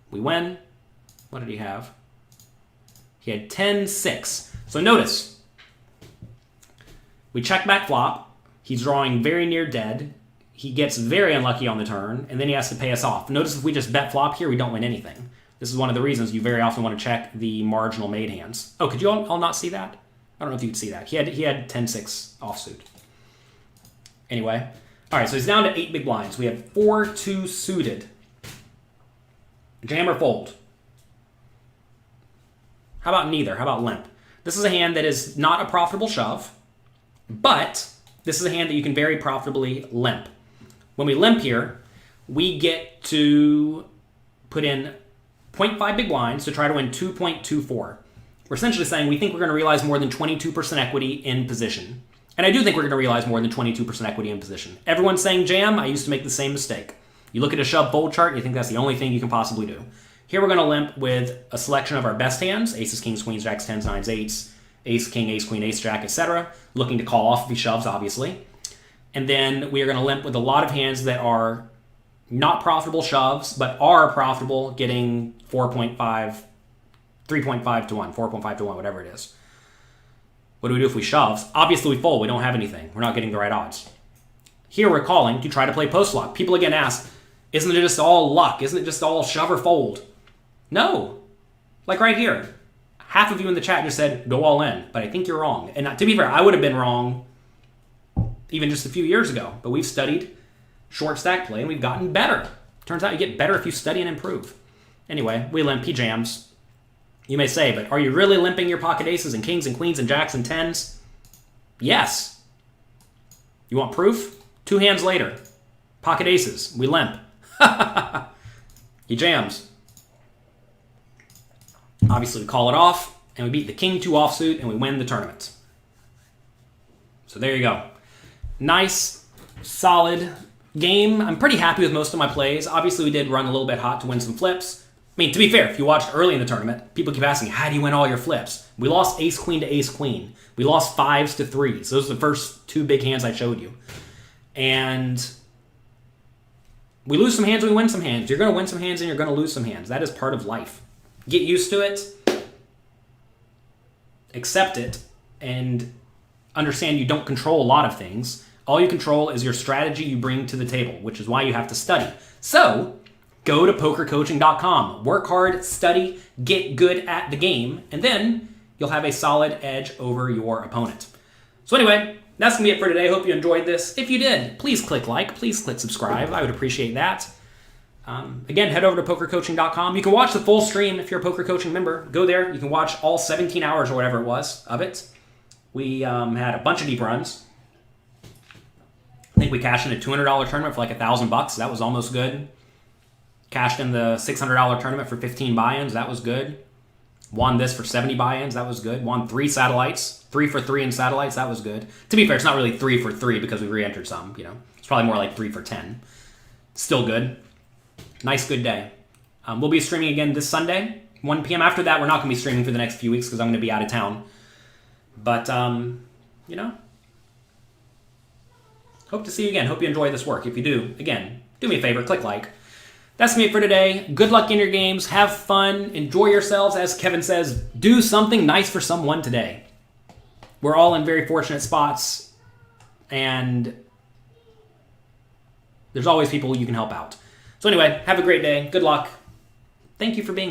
We win. What did he have? He had 10-6. So notice, we check back flop. He's drawing very near dead. He gets very unlucky on the turn, and then he has to pay us off. Notice if we just bet flop here, we don't win anything. This is one of the reasons you very often want to check the marginal made hands. Oh, could you all not see that? I don't know if you could see that. He had 10-6 offsuit. Anyway. All right, so he's down to 8 big blinds. We have 4-2 suited. Jam or fold? How about neither? How about limp? This is a hand that is not a profitable shove, but this is a hand that you can very profitably limp. When we limp here, we get to put in 0.5 big blinds to try to win 2.24. We're essentially saying we think we're going to realize more than 22% equity in position. And I do think we're going to realize more than 22% equity in position. Everyone's saying jam. I used to make the same mistake. You look at a shove fold chart and you think that's the only thing you can possibly do. Here we're going to limp with a selection of our best hands, aces, kings, queens, jacks, 10s, 9s, 8s, ace, king, ace, queen, ace, jack, etc. Looking to call off if he shoves, obviously. And then we are going to limp with a lot of hands that are not profitable shoves, but are profitable, getting 4.5, 3.5 to 1, 4.5 to 1, whatever it is. What do we do if we shove? Obviously we fold. We don't have anything. We're not getting the right odds. Here we're calling to try to play post-flop. People again ask, isn't it just all luck? Isn't it just all shove or fold? No. Like right here. Half of you in the chat just said, go all in. But I think you're wrong. And to be fair, I would have been wrong even just a few years ago. But we've studied short stack play and we've gotten better. Turns out you get better if you study and improve. Anyway, we limp. He jams. You may say, but are you really limping your pocket aces and kings and queens and jacks and 10s? Yes. You want proof? 2 hands later. Pocket aces. We limp. He jams. Obviously, we call it off, and we beat the king 2 offsuit, and we win the tournament. So there you go. Nice, solid game. I'm pretty happy with most of my plays. Obviously, we did run a little bit hot to win some flips. I mean, to be fair, if you watched early in the tournament, people keep asking, how do you win all your flips? We lost ace-queen to ace-queen. We lost 5s to 3s. Those are the first 2 big hands I showed you. And we lose some hands and we win some hands. You're going to win some hands and you're going to lose some hands. That is part of life. Get used to it. Accept it. And understand you don't control a lot of things. All you control is your strategy you bring to the table, which is why you have to study. So, go to pokercoaching.com. Work hard, study, get good at the game, and then you'll have a solid edge over your opponent. So anyway, that's going to be it for today. Hope you enjoyed this. If you did, please click like, please click subscribe. I would appreciate that. Again, head over to pokercoaching.com. You can watch the full stream if you're a Poker Coaching member. Go there. You can watch all 17 hours or whatever it was of it. We had a bunch of deep runs. I think we cashed in a $200 tournament for like $1,000. That was almost good. Cashed in the $600 tournament for 15 buy-ins. That was good. Won this for 70 buy-ins. That was good. Won 3 satellites. 3 for 3 in satellites. That was good. To be fair, it's not really 3 for 3 because we re-entered some. You know, it's probably more like 3 for 10. Still good. Nice, good day. We'll be streaming again this Sunday, 1 p.m. After that, we're not going to be streaming for the next few weeks because I'm going to be out of town. But, you know, hope to see you again. Hope you enjoy this work. If you do, again, do me a favor, click like. That's me for today. Good luck in your games. Have fun. Enjoy yourselves. As Kevin says, do something nice for someone today. We're all in very fortunate spots, and there's always people you can help out. So anyway, have a great day. Good luck. Thank you for being